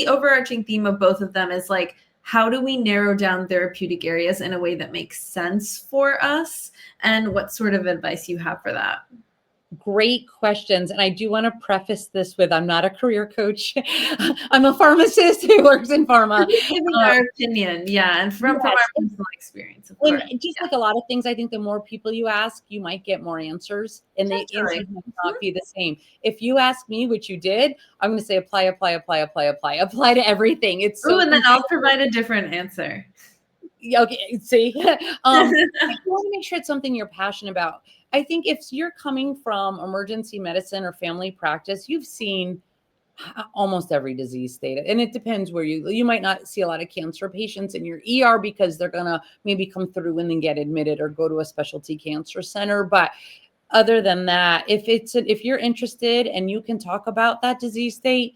overarching theme of both of them is like, how do we narrow down therapeutic areas in a way that makes sense for us? And what sort of advice you have for that? Great questions. And I do want to preface this with, I'm not a career coach. I'm a pharmacist who works in pharma. Giving our opinion. Yeah. And from our personal experience. Of course. And just like a lot of things, I think the more people you ask, you might get more answers, and the answers might not be the same. If you ask me, which you did, I'm going to say apply to everything. It's so and then I'll provide a different answer. Okay, see, you want to make sure it's something you're passionate about. I think if you're coming from emergency medicine or family practice, you've seen almost every disease state, and it depends where you might not see a lot of cancer patients in your ER because they're gonna maybe come through and then get admitted or go to a specialty cancer center. But other than that, if you're interested and you can talk about that disease state,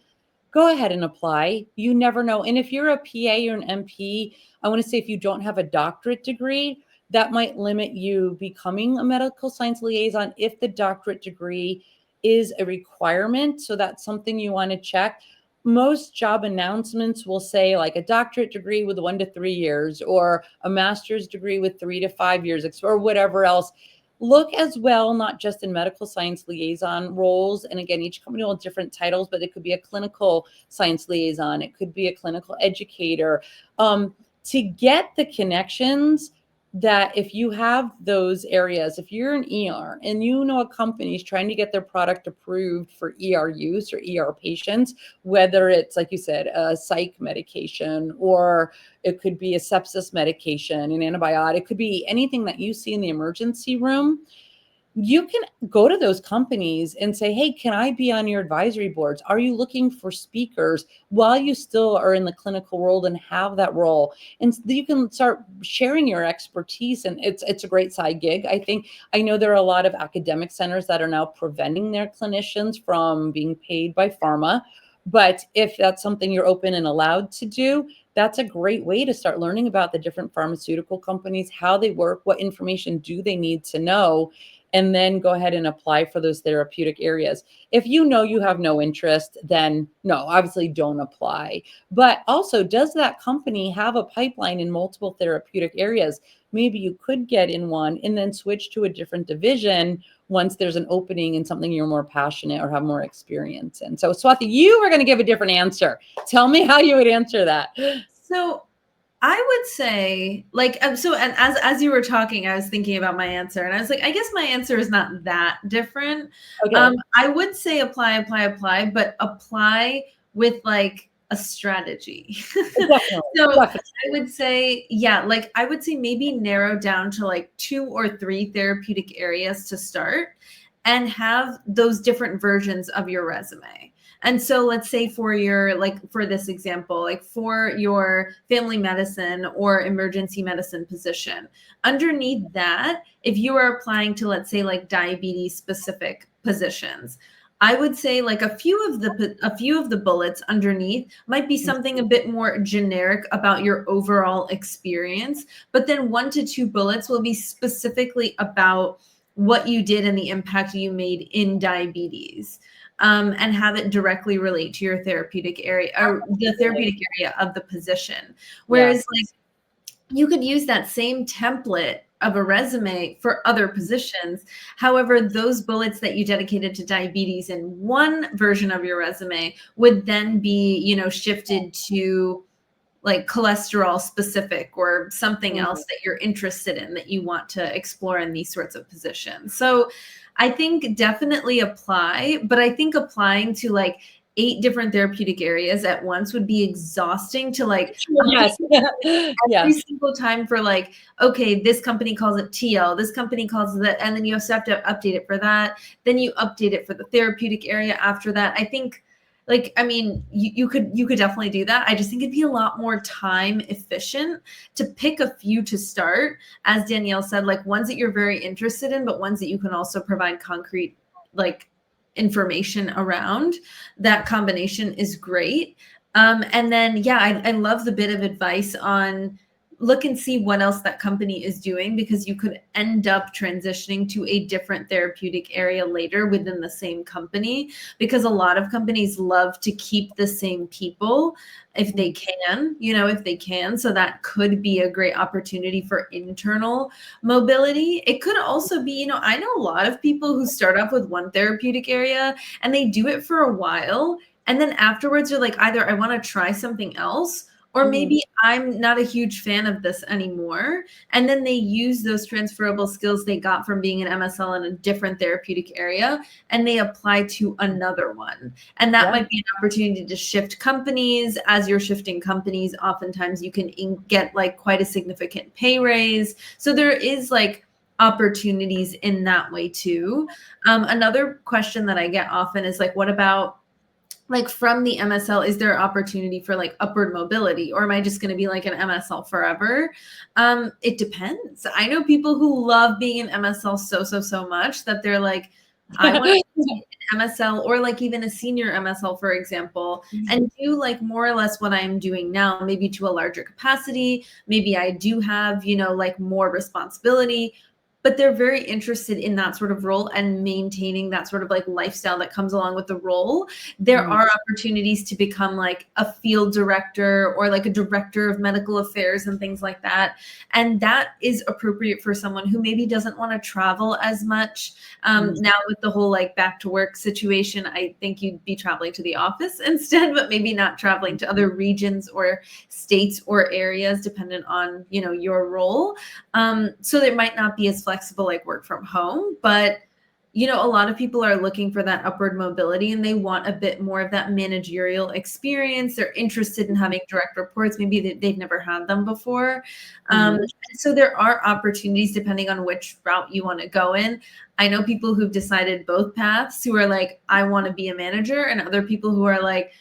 go ahead and apply. You never know. And if you're a PA or an MP, I want to say if you don't have a doctorate degree, that might limit you becoming a medical science liaison if the doctorate degree is a requirement. So that's something you want to check. most job announcements will say like a doctorate degree with 1 to 3 years, or a master's degree with 3 to 5 years, or whatever else. Look as well, not just in medical science liaison roles. And again, each company will have different titles, but it could be a clinical science liaison. It could be a clinical educator. To get the connections, that if you have those areas, if you're an ER and you know a company is trying to get their product approved for ER use or ER patients, whether it's, like you said, a psych medication, or it could be a sepsis medication, an antibiotic, it could be anything that you see in the emergency room, you can go to those companies and say, hey, can I be on your advisory boards? Are you looking for speakers while you still are in the clinical world and have that role? And you can start sharing your expertise. And it's a great side gig. I know there are a lot of academic centers that are now preventing their clinicians from being paid by pharma. But if that's something you're open and allowed to do, that's a great way to start learning about the different pharmaceutical companies, how they work, what information do they need to know, and then go ahead and apply for those therapeutic areas. If you know you have no interest, then no, obviously don't apply. But also, does that company have a pipeline in multiple therapeutic areas? Maybe you could get in one and then switch to a different division once there's an opening in something you're more passionate or have more experience in. So Swathi, you were going to give a different answer. Tell me how you would answer that. So I would say, like, so, and as you were talking, I was thinking about my answer, and I was like, I guess my answer is not that different. Okay. I would say apply, but apply with like a strategy. Definitely. So Definitely. I would say, yeah, like I would say maybe narrow down to like 2 or 3 therapeutic areas to start, and have those different versions of your resume. And so let's say for your, like for this example, like for your family medicine or emergency medicine position, underneath that, if you are applying to, let's say, like diabetes specific positions, I would say like a few of the bullets underneath might be something a bit more generic about your overall experience, but then 1 to 2 bullets will be specifically about what you did and the impact you made in diabetes. And have it directly relate to your therapeutic area or the therapeutic area of the position. Whereas like you could use that same template of a resume for other positions. However, those bullets that you dedicated to diabetes in one version of your resume would then be, you know, shifted to like cholesterol specific or something else that you're interested in that you want to explore in these sorts of positions. So I think definitely apply, but I think applying to like 8 different therapeutic areas at once would be exhausting to like every single time for like, okay, this company calls it TL, this company calls it that, and then you have to update it for that. Then you update it for the therapeutic area after that. I think like, I mean, you could definitely do that. I just think it'd be a lot more time efficient to pick a few to start, as Danielle said, like ones that you're very interested in, but ones that you can also provide concrete like information around. That combination is great. And then, yeah, I love the bit of advice on look and see what else that company is doing, because you could end up transitioning to a different therapeutic area later within the same company, because a lot of companies love to keep the same people if they can, you know, if they can. So that could be a great opportunity for internal mobility. It could also be, you know, I know a lot of people who start off with one therapeutic area and they do it for a while. And then afterwards they're like, either I want to try something else, or maybe I'm not a huge fan of this anymore. And then they use those transferable skills they got from being an MSL in a different therapeutic area, and they apply to another one. And that might be an opportunity to shift companies. As you're shifting companies, oftentimes you can get like quite a significant pay raise. So there is like opportunities in that way too. Another question that I get often is like, what about like from the MSL, is there opportunity for like upward mobility, or am I just going to be like an MSL forever? It depends. I know people who love being an MSL so much that they're like, I want to be an MSL or like even a senior MSL, for example, and do like more or less what I'm doing now, maybe to a larger capacity. Maybe I do have, you know, like more responsibility, but they're very interested in that sort of role and maintaining that sort of like lifestyle that comes along with the role. There are opportunities to become like a field director or like a director of medical affairs and things like that. And that is appropriate for someone who maybe doesn't want to travel as much. Now with the whole like back to work situation, I think you'd be traveling to the office instead, but maybe not traveling to other regions or states or areas dependent on, you know, your role. So it might not be as flexible like work from home, but you know, a lot of people are looking for that upward mobility and they want a bit more of that managerial experience. They're interested in having direct reports. Maybe they've never had them before. So there are opportunities depending on which route you want to go in. I know people who've decided both paths who are like, I want to be a manager, and other people who are like,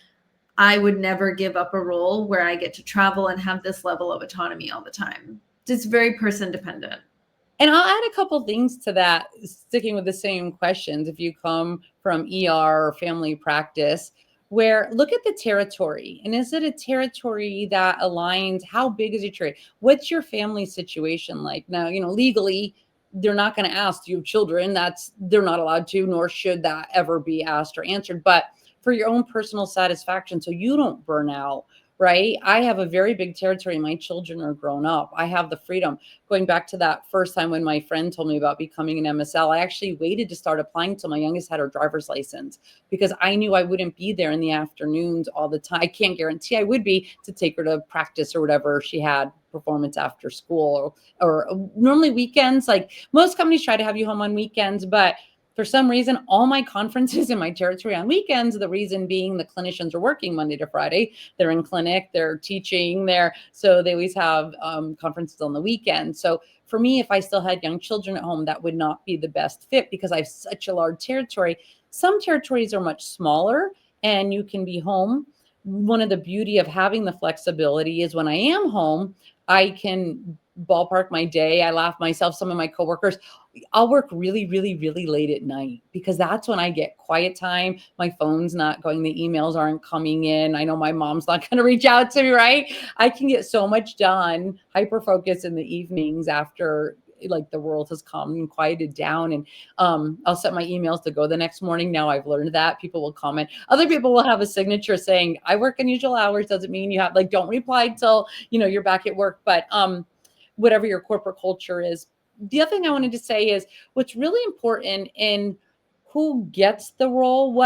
I would never give up a role where I get to travel and have this level of autonomy all the time. It's very person dependent. And I'll add a couple things to that, sticking with the same questions. If you come from ER or family practice, where look at the territory. And is it a territory that aligns? How big is your territory? What's your family situation like? Now, you know, legally, they're not going to ask, do you have children? They're not allowed to, nor should that ever be asked or answered. But for your own personal satisfaction, so you don't burn out, right? I have a very big territory. My children are grown up. I have the freedom. Going back to that first time when my friend told me about becoming an MSL, I actually waited to start applying till my youngest had her driver's license because I knew I wouldn't be there in the afternoons all the time. I can't guarantee I would be to take her to practice or whatever she had, performance after school or normally weekends. Like most companies try to have you home on weekends, but for some reason, all my conferences in my territory on weekends, the reason being the clinicians are working Monday to Friday. They're in clinic, they're teaching there. So they always have conferences on the weekend. So for me, if I still had young children at home, that would not be the best fit because I have such a large territory. Some territories are much smaller and you can be home. One of the beauty of having the flexibility is when I am home, I can ballpark my day. I laugh myself. Some of my coworkers, I'll work really, really, really late at night because that's when I get quiet time. My phone's not going, the emails aren't coming in. I know my mom's not going to reach out to me, right? I can get so much done, hyper focus in the evenings after like the world has calmed and quieted down. And I'll set my emails to go the next morning. Now I've learned that people will comment. Other people will have a signature saying, I work unusual hours. Doesn't mean you have, like, don't reply till, you know, you're back at work. But whatever your corporate culture is. The other thing I wanted to say is what's really important in who gets the role.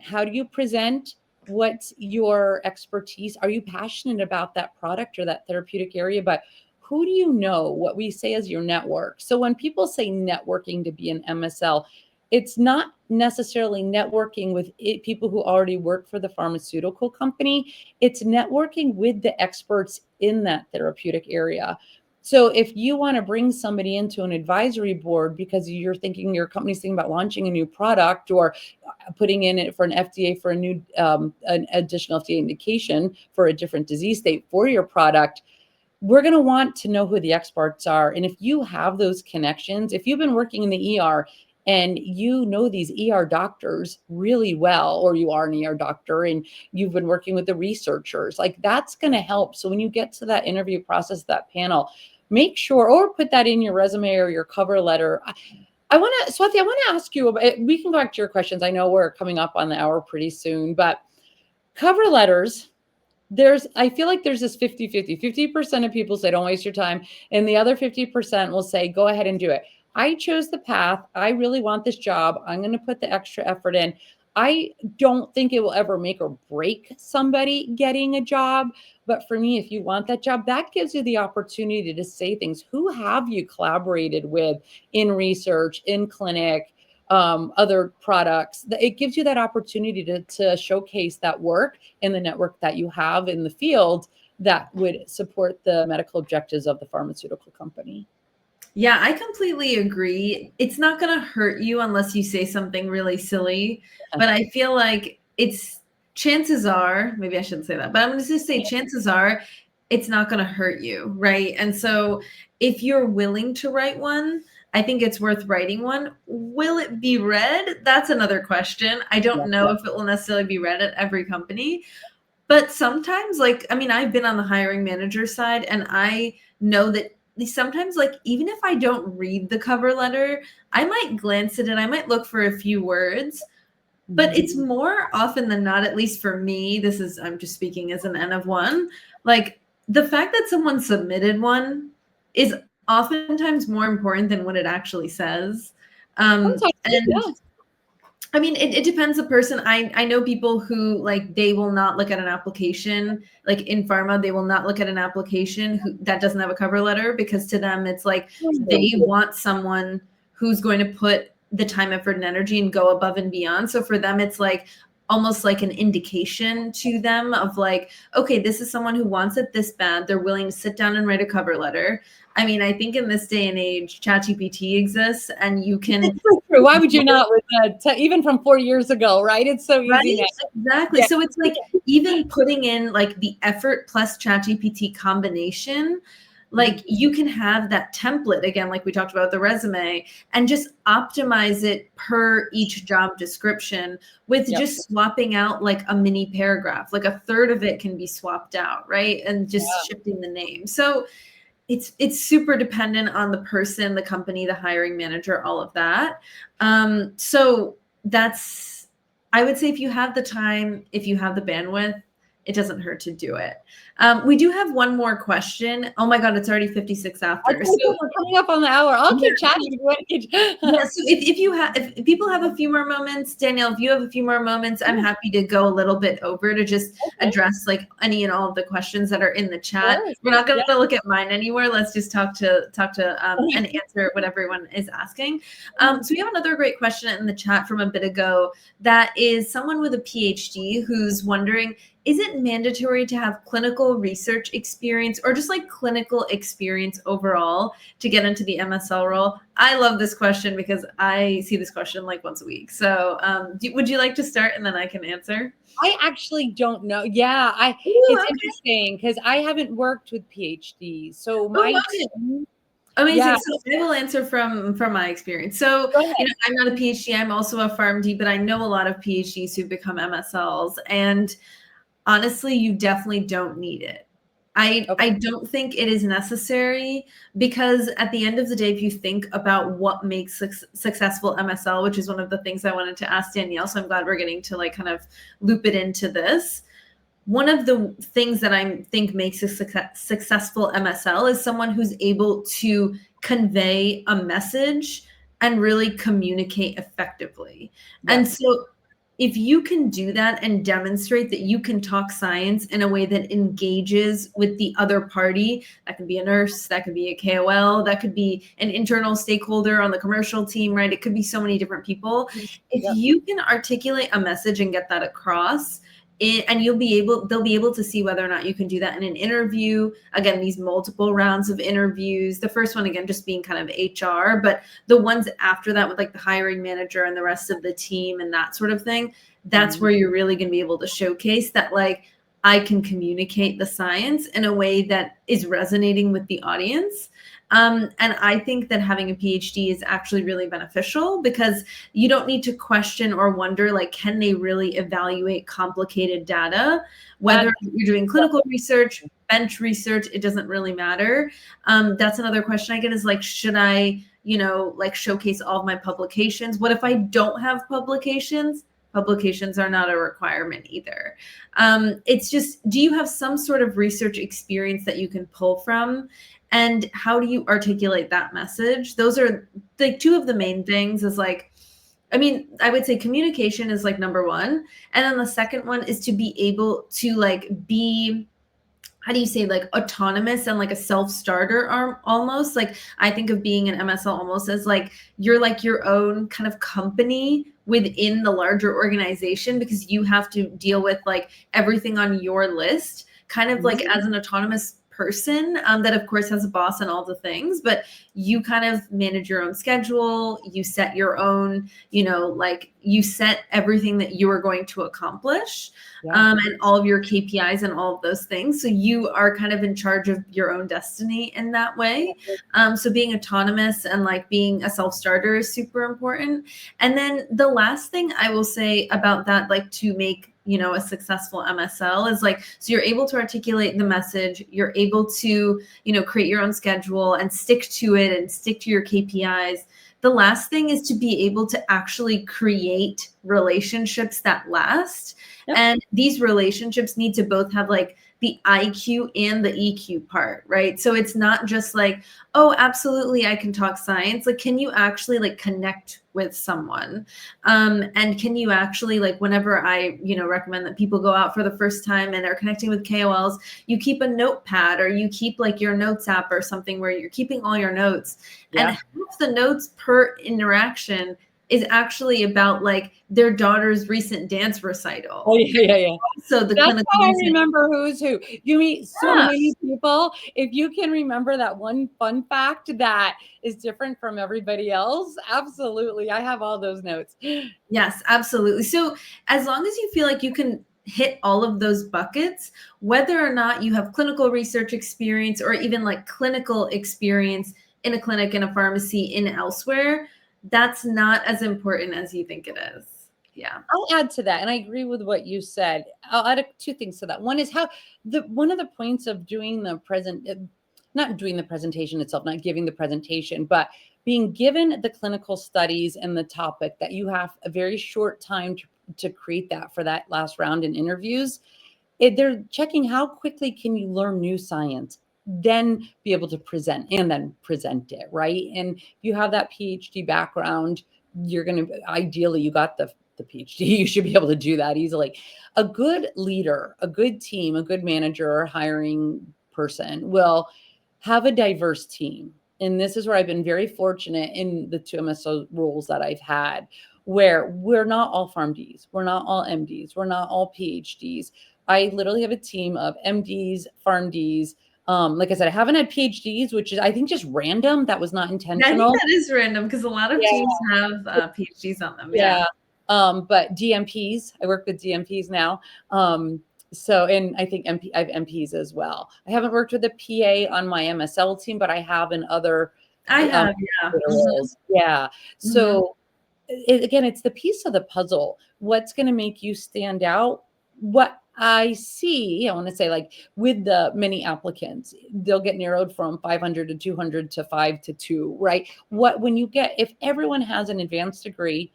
How do you present? What's your expertise? Are you passionate about that product or that therapeutic area? But who do you know? What we say is your network. So when people say networking to be an MSL, it's not necessarily networking with people who already work for the pharmaceutical company. It's networking with the experts in that therapeutic area. So if you want to bring somebody into an advisory board because you're thinking your company's thinking about launching a new product or putting in it for an FDA for a new an additional FDA indication for a different disease state for your product, we're going to want to know who the experts are. And if you have those connections, if you've been working in the ER and you know these ER doctors really well, or you are an ER doctor and you've been working with the researchers, like that's going to help. So when you get to that interview process, that panel, make sure, or put that in your resume or your cover letter. Swathi, I want to ask you about, we can go back to your questions. I know we're coming up on the hour pretty soon, but cover letters, I feel like there's this 50-50. 50% of people say, don't waste your time. And the other 50% will say, go ahead and do it. I chose the path. I really want this job. I'm going to put the extra effort in. I don't think it will ever make or break somebody getting a job. But for me, if you want that job, that gives you the opportunity to say things. Who have you collaborated with in research, in clinic, other products? It gives you that opportunity to showcase that work in the network that you have in the field that would support the medical objectives of the pharmaceutical company. Yeah, I completely agree. It's not going to hurt you unless you say something really silly. But I feel like chances are, maybe I shouldn't say that, but I'm going to just say chances are it's not going to hurt you, right? And so if you're willing to write one, I think it's worth writing one. Will it be read? That's another question. I don't know if it will necessarily be read at every company. But sometimes, I've been on the hiring manager side, and I know that sometimes, like, even if I don't read the cover letter, I might glance at it, I might look for a few words, but it's more often than not, at least for me, I'm just speaking as an N of one, like, the fact that someone submitted one is oftentimes more important than what it actually says. And I mean, it depends the person. I know people who, like, they will not look at an application, like in pharma, they will not look at an application that doesn't have a cover letter, because to them, it's like they want someone who's going to put the time, effort, and energy and go above and beyond. So for them, it's like almost like an indication to them of like, okay, this is someone who wants it this bad. They're willing to sit down and write a cover letter. I mean, I think in this day and age, ChatGPT exists, and you can. Why would you not with even from 4 years ago, right? It's so easy. Right? Exactly. Yeah. So it's like even putting in like the effort plus ChatGPT combination, like you can have that template again, like we talked about the resume, and just optimize it per each job description with just swapping out like a mini paragraph, like a third of it can be swapped out, right? And just shifting the name. So it's super dependent on the person, the company, the hiring manager, all of that. So that's, I would say, if you have the time, if you have the bandwidth, it doesn't hurt to do it. We do have one more question. Oh my God, it's already 56 after. So we're coming up on the hour. I'll keep chatting. Yeah, so if people have a few more moments, Danielle, if you have a few more moments, I'm happy to go a little bit over to just address like any and all of the questions that are in the chat. We're not going to look at mine anywhere. Let's just talk to and answer what everyone is asking. So we have another great question in the chat from a bit ago that is someone with a PhD who's wondering, is it mandatory to have clinical research experience or just like clinical experience overall to get into the MSL role? I love this question because I see this question like once a week. So would you like to start and then I can answer? I actually don't know. Yeah, it's interesting because I haven't worked with PhDs. So Amazing. Yeah. So I will answer from my experience. So, I'm not a PhD. I'm also a PharmD, but I know a lot of PhDs who become MSLs. And honestly, you definitely don't need it. I don't think it is necessary because at the end of the day, if you think about what makes successful MSL, which is one of the things I wanted to ask Danielle, so I'm glad we're getting to like kind of loop it into this. One of the things that I think makes a successful MSL is someone who's able to convey a message and really communicate effectively. Yeah. And so if you can do that and demonstrate that you can talk science in a way that engages with the other party, that could be a nurse, that could be a KOL, that could be an internal stakeholder on the commercial team, right? It could be so many different people. If you can articulate a message and get that across, and they'll be able to see whether or not you can do that in an interview. Again, these multiple rounds of interviews. The first one, again, just being kind of HR, but the ones after that with like the hiring manager and the rest of the team and that sort of thing, that's where you're really going to be able to showcase that, like, I can communicate the science in a way that is resonating with the audience. And I think that having a PhD is actually really beneficial because you don't need to question or wonder, like, can they really evaluate complicated data? Whether you're doing clinical research, bench research, it doesn't really matter. That's another question I get is like, should I, like showcase all of my publications? What if I don't have publications? Publications are not a requirement either. It's just, do you have some sort of research experience that you can pull from? And how do you articulate that message? Those are like two of the main things is like, I mean, I would say communication is like number one. And then the second one is to be able to like be, how do you say, like autonomous and like a self-starter almost. Like I think of being an MSL almost as like you're like your own kind of company within the larger organization because you have to deal with like everything on your list, kind of like as an autonomous person that of course has a boss and all the things, but you kind of manage your own schedule, you set your own, like you set everything that you are going to accomplish, and all of your KPIs and all of those things. So you are kind of in charge of your own destiny in that way. So being autonomous and like being a self-starter is super important. And then the last thing I will say about that, like to make, you know, a successful MSL is like, so you're able to articulate the message, you're able to, you know, create your own schedule and stick to it and stick to your KPIs. The last thing is to be able to actually create relationships that last. Yep. And these relationships need to both have like the IQ and the EQ part, right? So it's not just like, oh, absolutely, I can talk science. Like, can you actually like connect with someone? And can you actually like, whenever I, you know, recommend that people go out for the first time and are connecting with KOLs, you keep a notepad or you keep like your notes app or something where you're keeping all your notes. And half the notes per interaction is actually about like their daughter's recent dance recital. Oh yeah. So the that's how I remember who's who. You meet so many people. If you can remember that one fun fact that is different from everybody else, absolutely. I have all those notes. Yes, absolutely. So as long as you feel like you can hit all of those buckets, whether or not you have clinical research experience or even like clinical experience in a clinic, in a pharmacy, in elsewhere, that's not as important as you think it is. Yeah. I'll add to that. And I agree with what you said. I'll add two things to that. One is how one of the points of doing the not doing the presentation itself, not giving the presentation, but being given the clinical studies and the topic that you have a very short time to create that for that last round in interviews. They're checking how quickly can you learn new science, then be able to present and then present it, right? And if you have that PhD background, you're going to, ideally, you got the PhD, you should be able to do that easily. A good leader, a good team, a good manager or hiring person will have a diverse team. And this is where I've been very fortunate in the 2 MSO roles that I've had, where we're not all PharmDs, we're not all MDs, we're not all PhDs. I literally have a team of MDs, PharmDs. Like I said, I haven't had PhDs, which is, I think, just random. That was not intentional. I think that is random because a lot of teams have PhDs on them. Yeah. But DMPs, I work with DMPs now. So, and I think I have MPs as well. I haven't worked with a PA on my MSL team, but I have in other. I have, roles. Yeah. So again, it's the piece of the puzzle. What's going to make you stand out? What I see, I want to say, like with the many applicants, they'll get narrowed from 500 to 200 to 5 to 2, right? If everyone has an advanced degree,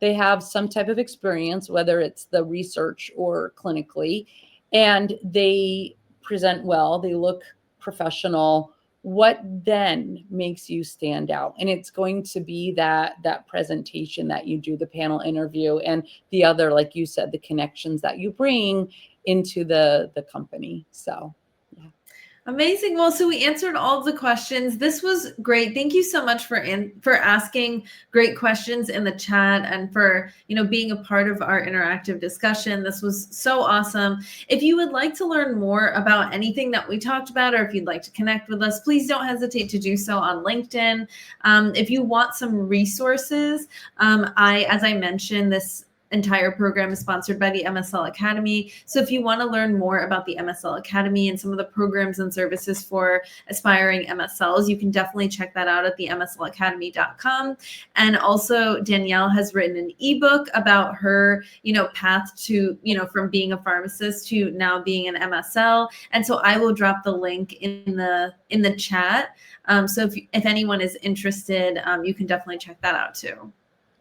they have some type of experience, whether it's the research or clinically, and they present well, they look professional. What then makes you stand out? And it's going to be that presentation that you do, the panel interview, and the other, like you said, the connections that you bring into the company. So yeah. Amazing. Well, so we answered all of the questions. This was great. Thank you so much for asking great questions in the chat and for, you know, being a part of our interactive discussion. This was so awesome. If you would like to learn more about anything that we talked about, or if you'd like to connect with us, please don't hesitate to do so on LinkedIn. If you want some resources, as I mentioned, this entire program is sponsored by the MSL Academy. So if you want to learn more about the MSL Academy and some of the programs and services for aspiring MSLs, you can definitely check that out at the mslacademy.com. And also Danielle has written an ebook about her, you know, path to, you know, from being a pharmacist to now being an MSL. And so I will drop the link in the chat. So if anyone is interested, you can definitely check that out too.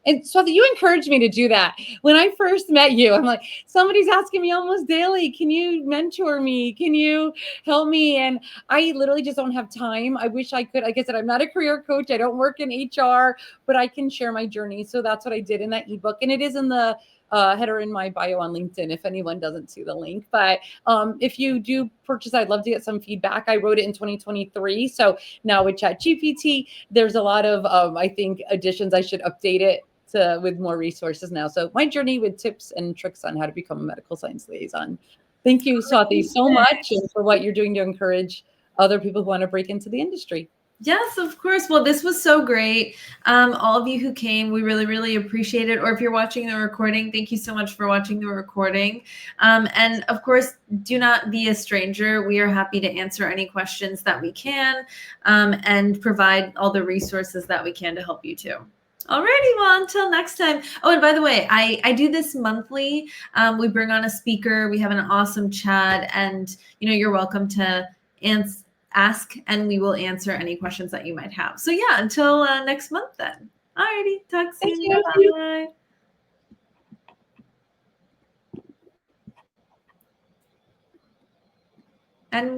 And Swathi, you encouraged me to do that. When I first met you, I'm like, somebody's asking me almost daily, can you mentor me? Can you help me? And I literally just don't have time. I wish I could. Like I said, I'm not a career coach. I don't work in HR, but I can share my journey. So that's what I did in that ebook. And it is in the header in my bio on LinkedIn if anyone doesn't see the link. But if you do purchase, I'd love to get some feedback. I wrote it in 2023. So now with ChatGPT, there's a lot of, I think, additions. I should update it with more resources now. So my journey with tips and tricks on how to become a medical science liaison. Thank you, Swathi, so much, and for what you're doing to encourage other people who want to break into the industry. Yes, of course. Well, this was so great. All of you who came, we really, really appreciate it. Or if you're watching the recording, thank you so much for watching the recording. And of course, do not be a stranger. We are happy to answer any questions that we can and provide all the resources that we can to help you too. Alrighty, well, until next time. Oh, and by the way, I do this monthly. We bring on a speaker. We have an awesome chat, and you're welcome to ask, and we will answer any questions that you might have. So yeah, until next month then. Alrighty, talk soon. Bye. And